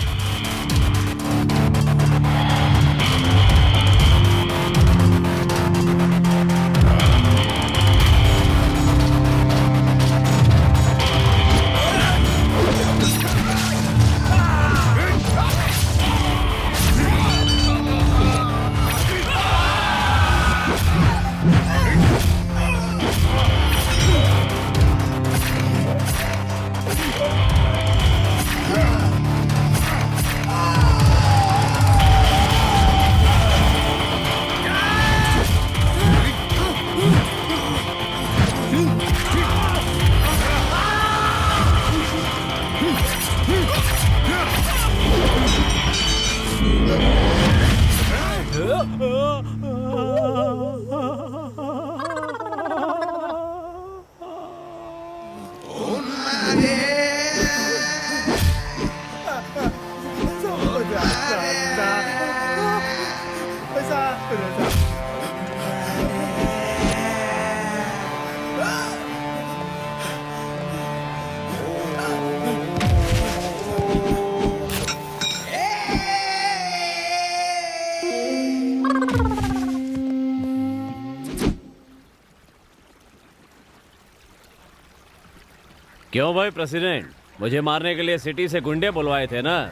क्यों भाई प्रेसिडेंट, मुझे मारने के लिए सिटी से गुंडे बुलवाए थे ना?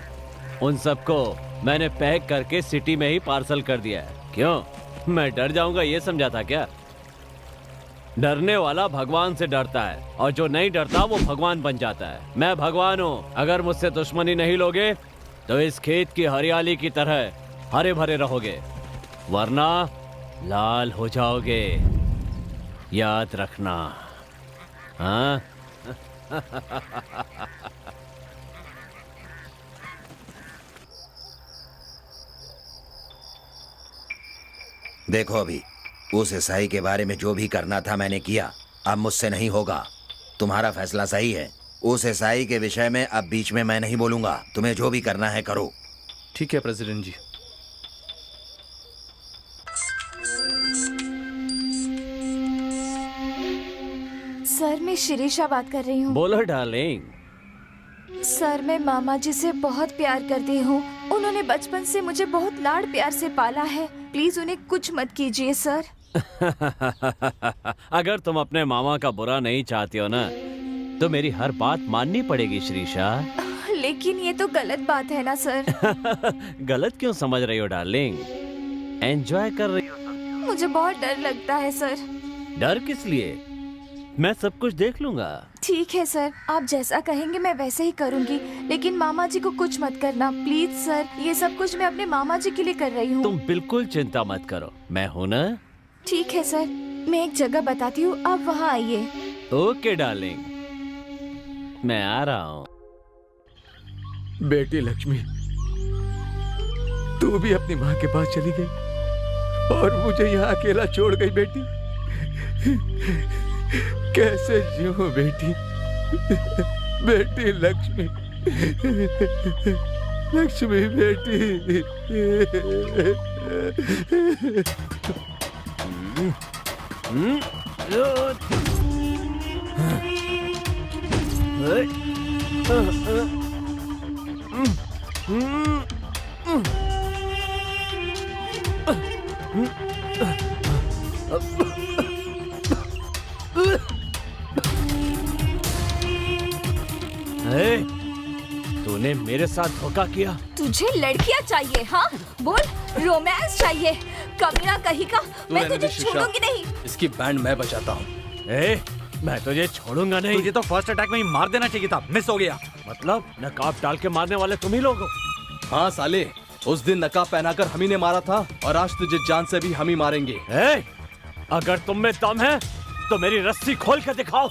उन सबको मैंने पैक करके सिटी में ही पार्सल कर दिया है। क्यों, मैं डर जाऊंगा ये समझा था क्या? डरने वाला भगवान से डरता है और जो नहीं डरता वो भगवान बन जाता है। मैं भगवान हूँ। अगर मुझसे दुश्मनी नहीं लोगे तो इस खेत की हरियाली की तरह हरे भरे रहोगे, वरना लाल हो जाओगे। याद रखना। हाँ? देखो, अभी उस ईसाई के बारे में जो भी करना था मैंने किया। अब मुझसे नहीं होगा। तुम्हारा फैसला सही है। उस ईसाई के विषय में अब बीच में मैं नहीं बोलूंगा। तुम्हें जो भी करना है करो। ठीक है प्रेसिडेंट जी। सर, मैं शिरीषा बात कर रही हूँ। बोलो डार्लिंग। सर, मैं मामा जी से बहुत प्यार करती हूँ। उन्होंने बचपन से मुझे बहुत लाड़ प्यार से पाला है। प्लीज उन्हें कुछ मत कीजिए सर। अगर तुम अपने मामा का बुरा नहीं चाहती हो ना, तो मेरी हर बात माननी पड़ेगी श्रीशा। लेकिन ये तो गलत बात है ना सर। गलत क्यों समझ रही हो डार्लिंग? एंजॉय कर रही हो। मुझे बहुत डर लगता है सर। डर किस लिए? मैं सब कुछ देख लूंगा। ठीक है सर, आप जैसा कहेंगे मैं वैसे ही करूंगी, लेकिन मामा जी को कुछ मत करना प्लीज सर। ये सब कुछ मैं अपने मामा जी के लिए कर रही हूँ। तुम बिल्कुल चिंता मत करो, मैं हूँ ना। ठीक है सर, मैं एक जगह बताती हूँ, आप वहाँ आइए। ओके डार्लिंग, मैं आ रहा हूँ। बेटी लक्ष्मी, तू भी अपनी माँ के पास चली गई और मुझे यहाँ अकेला छोड़ गई। बेटी कैसे जीऊं बेटी? बेटी लक्ष्मी, लक्ष्मी बेटी। तूने मेरे साथ धोखा किया। तुझे लड़कियाँ चाहिए? हाँ बोल, रोमांस चाहिए? कमीना कहीं का, मैं तुझे छोड़ूंगी नहीं। इसकी बैंड मैं बजाता हूँ। मैं तुझे छोड़ूंगा नहीं। तुझे तो फर्स्ट अटैक में ही मार देना चाहिए था, मिस हो गया। मतलब नकाब डाल के मारने वाले तुम ही लोग हो? हाँ साले, उस दिन नकाब पहनाकर हम ही ने मारा था और आज तुझे जान से भी हम ही मारेंगे। अगर तुम में दम है तो मेरी रस्सी खोल कर दिखाओ।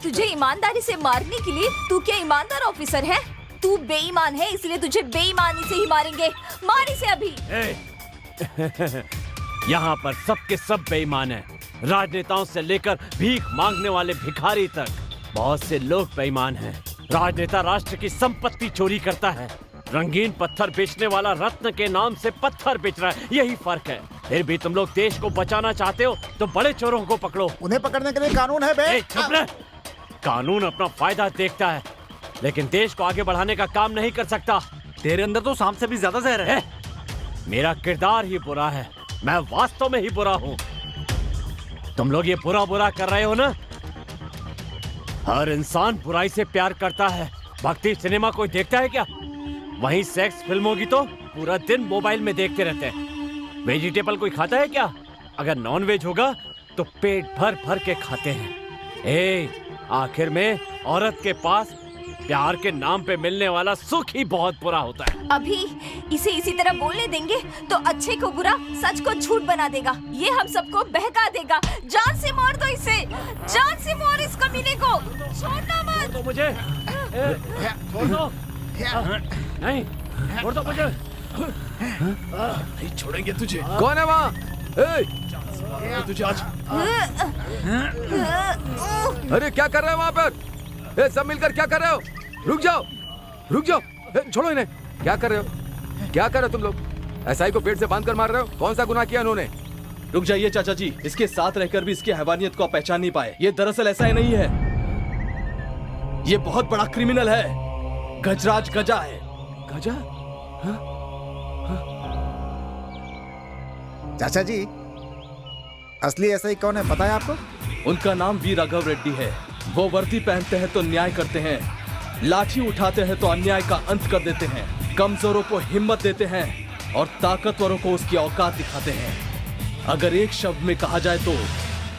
तुझे ईमानदारी से मारने के लिए तू क्या ईमानदार ऑफिसर है? तू बेईमान है, इसलिए तुझे बेईमानी से ही मारेंगे। मार इसे अभी। यहाँ पर सबके सब बेईमान हैं। राजनेताओं से लेकर भीख मांगने वाले भिखारी तक बहुत से लोग बेईमान हैं। राजनेता राष्ट्र की संपत्ति चोरी करता है, रंगीन पत्थर बेचने वाला रत्न के नाम से पत्थर बेच रहा है। यही फर्क है। फिर भी तुम लोग देश को बचाना चाहते हो तो बड़े चोरों को पकड़ो। उन्हें पकड़ने के लिए कानून है बे। चुप रह। कानून अपना फायदा देखता है, लेकिन देश को आगे बढ़ाने का काम नहीं कर सकता। तेरे अंदर तो सांप से भी ज्यादा जहर है। मेरा किरदार ही बुरा है, मैं वास्तव में ही बुरा हूँ। तुम लोग ये बुरा बुरा कर रहे हो ना। हर इंसान बुराई से प्यार करता है। भक्ति सिनेमा कोई देखता है क्या? वहीं सेक्स फिल्म होगी तो पूरा दिन मोबाइल में देखते रहते हैं। वेजिटेबल कोई खाता है क्या? अगर नॉन वेज होगा तो पेट भर भर के खाते हैं। आखिर में औरत के पास प्यार के नाम पे मिलने वाला सुख ही बहुत बुरा होता है। अभी इसे इसी तरह बोलने देंगे तो अच्छे को बुरा, सच को झूठ बना देगा। ये हम सबको बहका देगा। जान से मार दो इसे, जान से मार इस कमीने को। छोड़ना मत। तो मुझे छोड़ दो। नहीं, छोड़ दो मुझे। नहीं छोड़ेंगे तुझे। कौन है वहाँ? तुझे आज। अरे क्या कर रहे हो वहाँ पर? सब मिलकर क्या कर रहे हो? रुक जाओ, रुक जाओ। छोड़ो इन्हें। क्या कर रहे हो? क्या कर रहे हो तुम लोग? एसआई को पेट से बांध कर मार रहे हो? कौन सा गुनाह किया इन्होंने? रुक जाइए चाचा जी, इसके साथ रहकर भी इसकी हैवानियत को आप पहचान नहीं पाए। ये दरअसल ऐसा ही नहीं है, ये बहुत बड़ा क्रिमिनल है। गजराज गजा है। गजा? चाचा जी, असली एसआई कौन है पता है आपको? उनका नाम वी राघव रेड्डी है। वो वर्दी पहनते हैं तो न्याय करते हैं, लाठी उठाते हैं तो अन्याय का अंत कर देते हैं, कमजोरों को हिम्मत देते हैं और ताकतवरों को उसकी औकात दिखाते हैं। अगर एक शब्द में कहा जाए तो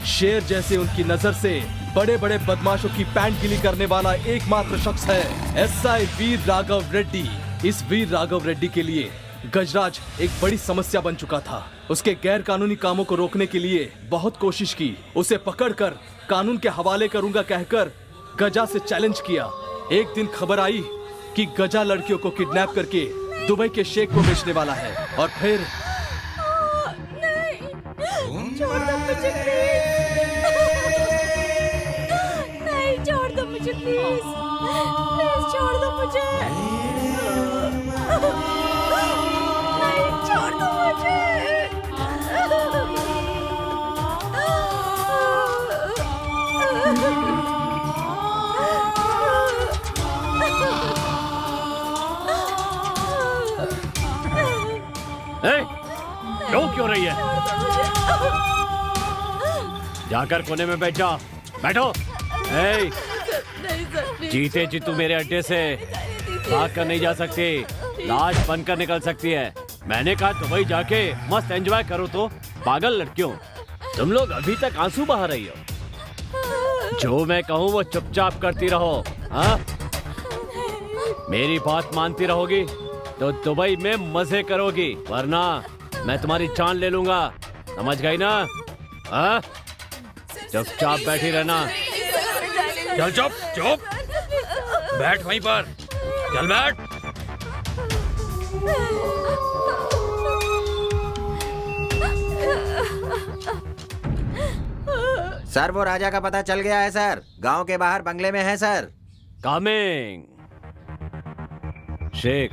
शेर जैसे उनकी नजर से बड़े बड़े बदमाशों की पैंट गिली करने वाला एकमात्र शख्स है एसआई वीर राघव रेड्डी। इस वीर राघव रेड्डी के लिए गजराज एक बड़ी समस्या बन चुका था। उसके गैर कानूनी कामों को रोकने के लिए बहुत कोशिश की। उसे पकड़कर कानून के हवाले करूंगा कहकर गजा से चैलेंज किया। एक दिन खबर आई कि गजा लड़कियों को किडनैप करके दुबई के शेख को बेचने वाला है और फिर छोड़ दो मुझे प्लीज। नहीं छोड़ दो मुझे प्लीज, प्लीज छोड़ दो मुझे। नहीं छोड़ दो मुझे। रो क्यों रही है? जाकर कोने में बैठ जाओ। बैठो। जीते जी तू मेरे अड्डे से भाग कर नहीं जा सकती, लाश बनकर निकल सकती है। मैंने कहा दुबई जाके मस्त एंजॉय करो। तो पागल लड़कियों, तुम लोग अभी तक आंसू बहा रही हो। जो मैं कहूँ वो चुपचाप करती रहो। हाँ, मेरी बात मानती रहोगी तो दुबई में मजे करोगी, वरना मैं तुम्हारी जान ले लूंगा। समझ गई ना? हाँ, चुपचाप बैठी रहना। चल चुप चुप, बैठ वहीं पर। चल बैठ। सर, वो राजा का पता चल गया है सर। गांव के बाहर बंगले में है सर। कमिंग। शेख,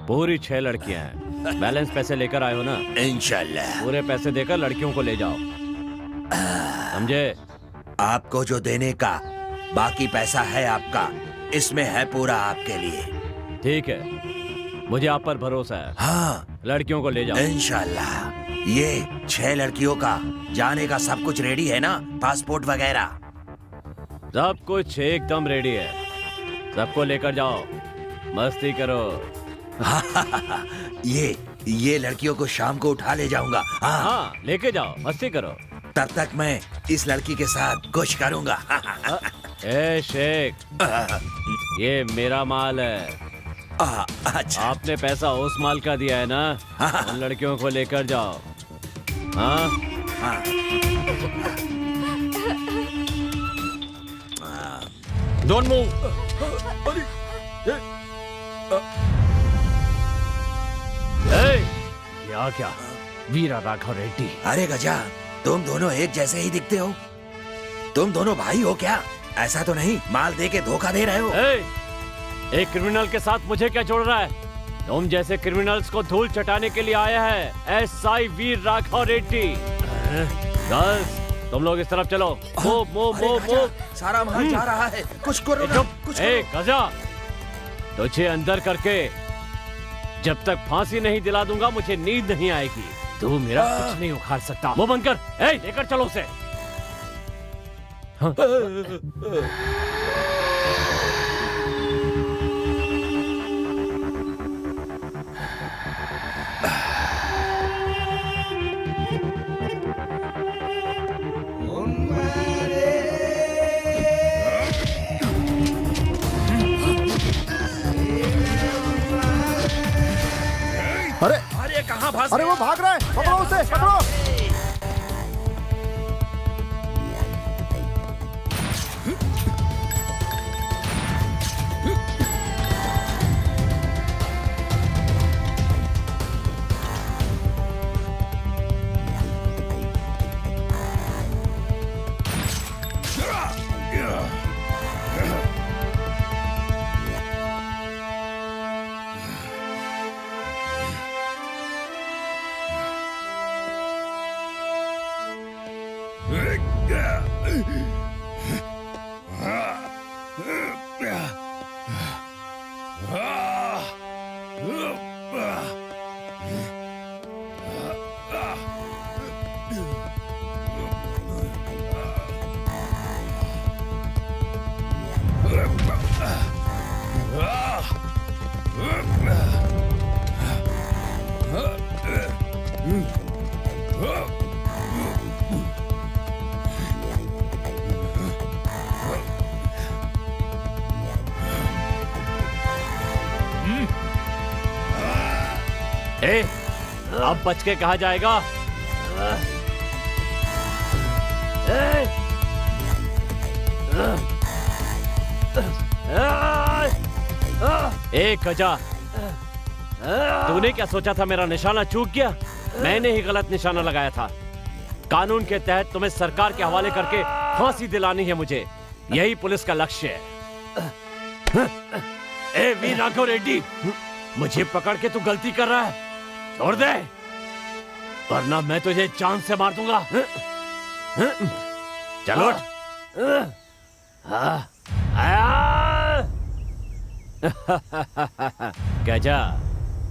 पूरी 6 लड़कियां हैं। बैलेंस पैसे लेकर आए हो ना? इंशाल्लाह। पूरे पैसे देकर लड़कियों को ले जाओ, समझे? आपको जो देने का बाकी पैसा है आपका, इसमें है पूरा आपके लिए। ठीक है, मुझे आप पर भरोसा है। हाँ, लड़कियों को ले जाओ। इंशाल्लाह। ये 6 लड़कियों का जाने का सब कुछ रेडी है ना? पासपोर्ट वगैरह सब कुछ एकदम रेडी है। सबको लेकर जाओ, मस्ती करो। ये लड़कियों को शाम को उठा ले जाऊंगा। हाँ, लेके जाओ, मस्ती करो। तब तक मैं इस लड़की के साथ कुछ करूंगा। ए शेख, ये मेरा माल है। अच्छा। आपने पैसा उस माल का दिया है ना? उन लड़कियों को लेकर जाओ। हाँ? Don't move. क्या वीरा राघव रेड्डी। अरे गजा, तुम दोनों एक जैसे ही दिखते हो। तुम दोनों भाई हो क्या? ऐसा तो नहीं माल दे के धोखा दे रहे हो? एक क्रिमिनल के साथ मुझे क्या जोड़ रहा है? तुम जैसे क्रिमिनल्स को धूल चटाने के लिए आया है एसआई वीर राघव रेड्डी। गर्ल्स, तुम लोग इस तरफ चलो। मूव। सारा माल जा रहा है। कुछ करो ना, कुछ करो। गजा, तुझे अंदर करके जब तक फांसी नहीं दिला दूंगा मुझे नींद नहीं आएगी। तू मेरा कुछ नहीं उखाड़ सकता। मुंह बंद कर। लेकर चलो उसे। अरे कहाँ भाग? अरे वो भाग रहा है, पकड़ो उसे, पकड़ो। अब बच के कहा जाएगा? गजा, तूने क्या सोचा था मेरा निशाना चूक गया? मैंने ही गलत निशाना लगाया था। कानून के तहत तुम्हें सरकार के हवाले करके फांसी दिलानी है मुझे। यही पुलिस का लक्ष्य है। वीर राघव रेड्डी, मुझे पकड़ के तू गलती कर रहा है। छोड़ दे, वरना मैं तुझे जान से मार दूंगा। चलो। गजा,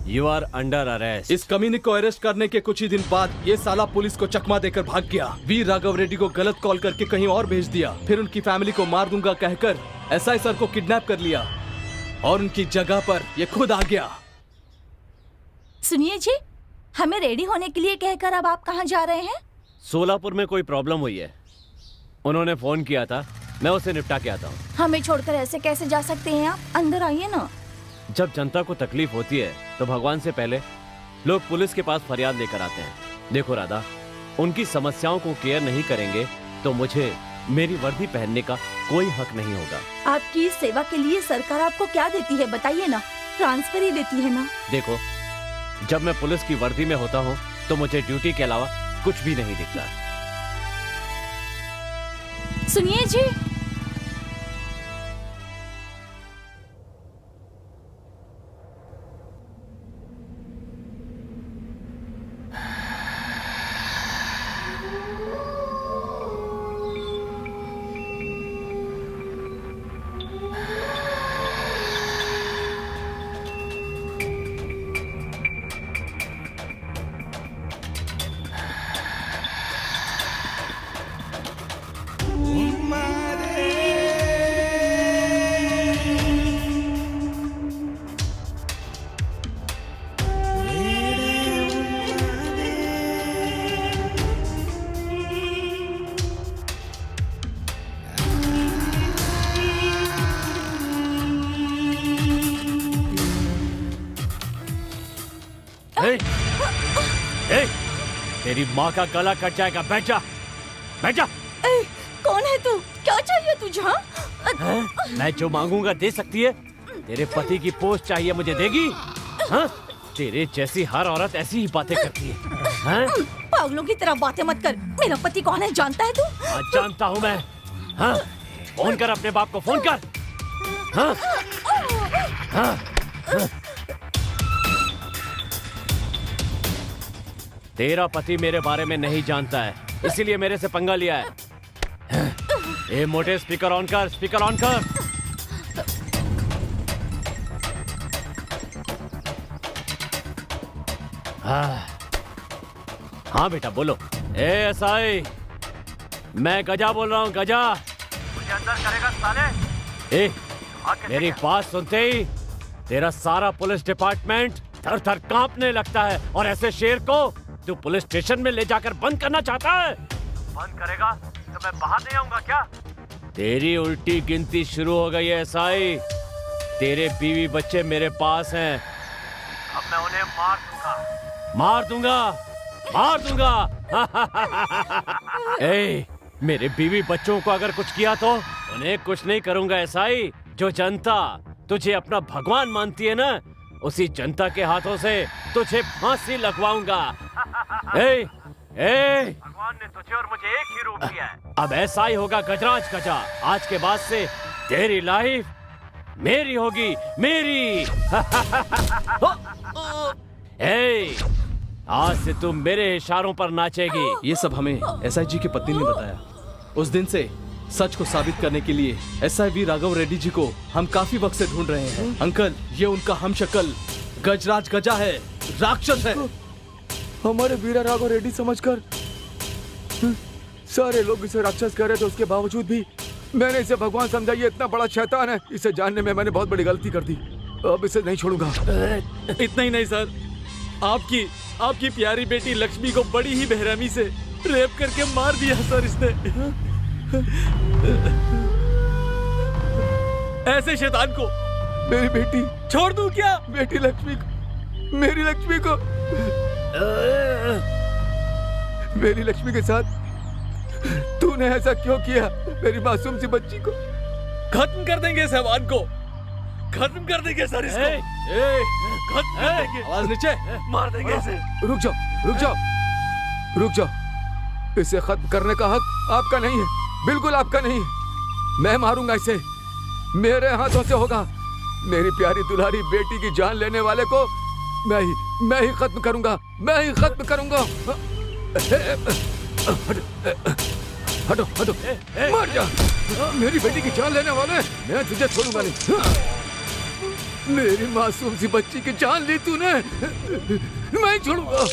यू आर अंडर अरेस्ट। इस कमीने को अरेस्ट करने के कुछ ही दिन बाद ये साला पुलिस को चकमा देकर भाग गया। वीर राघव रेड्डी को गलत कॉल करके कहीं और भेज दिया, फिर उनकी फैमिली को मार दूंगा कहकर एसआई सर को किडनैप कर लिया और उनकी जगह पर ये खुद आ गया। सुनिए जी, हमें रेडी होने के लिए कहकर अब आप कहाँ जा रहे हैं? सोलापुर में कोई प्रॉब्लम हुई है, उन्होंने फोन किया था, मैं उसे निपटा के आता हूँ। हमें छोड़कर ऐसे कैसे जा सकते हैं आप? अंदर आइए ना। जब जनता को तकलीफ होती है तो भगवान से पहले लोग पुलिस के पास फरियाद लेकर आते हैं। देखो राधा, उनकी समस्याओं को केयर नहीं करेंगे तो मुझे मेरी वर्दी पहनने का कोई हक नहीं होगा। आपकी इस सेवा के लिए सरकार आपको क्या देती है बताइए ना? ट्रांसफर ही देती है ना? देखो, जब मैं पुलिस की वर्दी में होता हूँ तो मुझे ड्यूटी के अलावा कुछ भी नहीं दिखता। सुनिए जी, तेरी माँ का गला कट जाएगा। बैठ जा, बैठ जा। कौन है तू? क्या चाहिए तुझे? मैं जो मांगूंगा दे सकती है? तेरे पति की पोस्ट चाहिए, मुझे देगी? हाँ? तेरे जैसी हर औरत ऐसी ही बातें करती है। हाँ? पागलों की तरह बातें मत कर। मेरा पति कौन है जानता है तू? जानता हूँ मैं। हाँ? फोन कर अपने बाप को, फोन कर। हाँ? हाँ? हाँ? तेरा पति मेरे बारे में नहीं जानता है, इसीलिए मेरे से पंगा लिया है। ए मोटे, स्पीकर ऑन कर, स्पीकर ऑन कर। हाँ बेटा बोलो। ए एसआई, मैं गजा बोल रहा हूँ, गजा। मुझे अंदर करेगा साले? ए, मेरी बात सुनते ही तेरा सारा पुलिस डिपार्टमेंट थर थर कांपने लगता है। और ऐसे शेर को तू पुलिस स्टेशन में ले जाकर बंद करना चाहता है? बंद करेगा तो मैं बाहर नहीं आऊंगा क्या? तेरी उल्टी गिनती शुरू हो गई है एसआई। तेरे बीवी बच्चे मेरे पास हैं। अब मैं उन्हें मार दूंगा। मार दूंगा, मार दूंगा। ए, मेरे बीवी बच्चों को अगर कुछ किया तो उन्हें कुछ नहीं करूंगा एसआई। जो जनता तुझे अपना भगवान मानती है ना, उसी जनता के हाथों से तुझे फांसी लगवाऊंगा। ए, ए, भगवान ने तुझे और मुझे एक ही रूप दिया है। अब ऐसा ही होगा गजराज गजा। आज के बाद से तेरी लाइफ मेरी होगी, मेरी। ए, आज से तुम मेरे इशारों पर नाचेगी। ये सब हमें एसआई जी की पत्नी ने बताया। उस दिन से सच को साबित करने के लिए एसआई वीर राघव रेड्डी जी को हम काफी वक्त से ढूंढ रहे हैं। अंकल, ये उनका हमशक्ल गजराज गजा है, राक्षस है। हमारे वीर राघव रेड्डी समझकर सारे लोग इसे राक्षस कह रहे थे, उसके बावजूद भी मैंने इसे भगवान समझा। ये इतना बड़ा शैतान है, इसे जानने में मैंने बहुत बड़ी गलती कर दी। अब इसे नहीं छोड़ूंगा। इतना ही नहीं सर, आपकी प्यारी बेटी लक्ष्मी को बड़ी ही बेरहमी से रेप करके मार दिया सर इसने। ऐसे शैतान को मेरी बेटी छोड़ दूं क्या? बेटी लक्ष्मी को, मेरी लक्ष्मी को, मेरी लक्ष्मी के साथ तूने ऐसा क्यों किया? मेरी मासूम सी बच्ची को खत्म कर देंगे इस हैवान को, खत्म कर देंगे सर इसको। खत्म कर देंगे। आवाज नीचे, मार देंगे इसे। रुक जाओ, रुक जाओ, रुक जाओ। इसे खत्म करने का हक आपका नहीं है, बिल्कुल आपका नहीं। मैं मारूंगा इसे, मेरे हाथों से होगा। मेरी प्यारी दुलारी बेटी की जान लेने वाले को मैं ही खत्म करूंगा, मैं ही खत्म करूंगा। हटो, हटो, मर जा। मेरी बेटी की जान लेने वाले, मैं तुझे छोड़ूंगा नहीं। मेरी मासूम सी बच्ची की जान ली तूने। मैं छोड़ूंगा,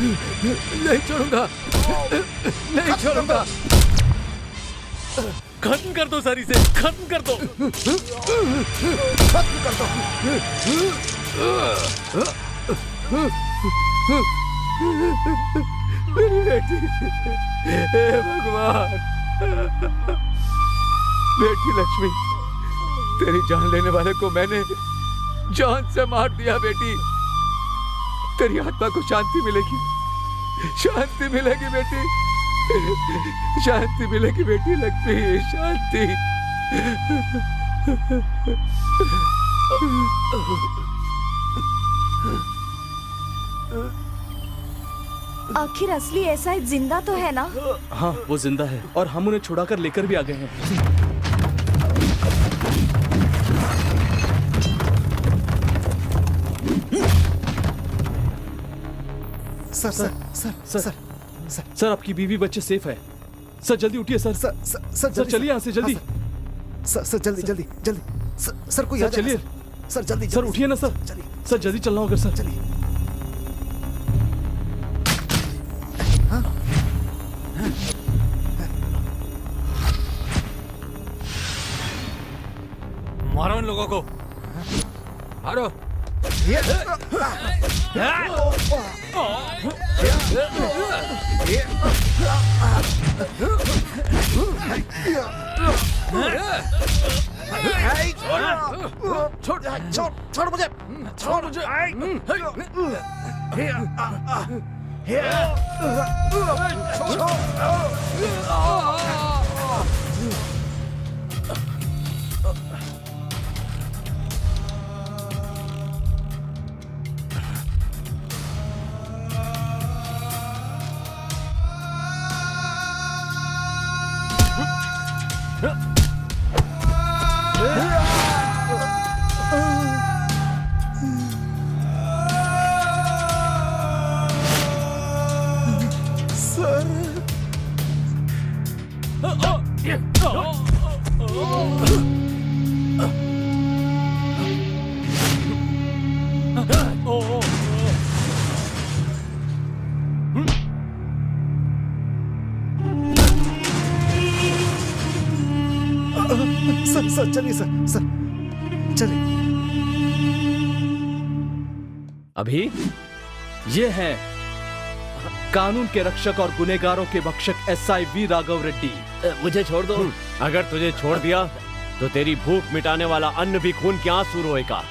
नहीं छोड़ूंगा, नहीं छोड़ूंगा। खत्म कर दो सर, इसे खत्म कर दो, खत्म कर दो। मेरी बेटी, हे भगवान। बेटी लक्ष्मी, तेरी जान लेने वाले को मैंने जान से मार दिया। बेटी, तेरी आत्मा को शांति मिलेगी, शांति मिलेगी बेटी, शांति मिलेगी बेटी लक्ष्मी, शांति। आखिर असली एसआई जिंदा तो है ना? हाँ, वो जिंदा है और हम उन्हें छुड़ाकर लेकर भी आ गए हैं। Sir sir sir sir sir, sir आपकी बीवी बच्चे सेफ है। सर जल्दी उठिए सर। सर चलिए यहाँ से जल्दी। सर जल्दी जल्दी जल्दी। सर कोई चलिए सर, जल्दी सर उठिए ना सर। सर जल्दी चलना होगा सर। चलिए। मारो इन लोगों को, मारो। छोड़ मुझे, छोड़ मुझे। सर चलिए सर चलिए। अभी ये हैं कानून के रक्षक और गुनहगारों के भक्षक एसआई वी राघव रेड्डी। मुझे छोड़ दो। अगर तुझे छोड़ दिया तो तेरी भूख मिटाने वाला अन्न भी खून के आंसू रोएगा।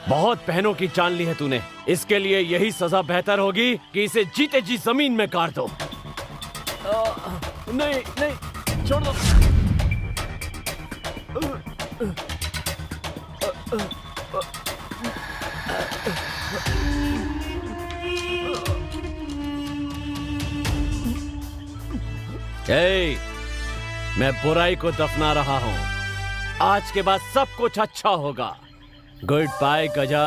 बहुत बहनों की जान ली है तूने, इसके लिए यही सजा बेहतर होगी कि इसे जीते जी जमीन में गाड़ दो। नहीं नहीं, छोड़ दो। मैं बुराई को दफना रहा हूं। आज के बाद सब कुछ अच्छा होगा। गुड बाय गजा।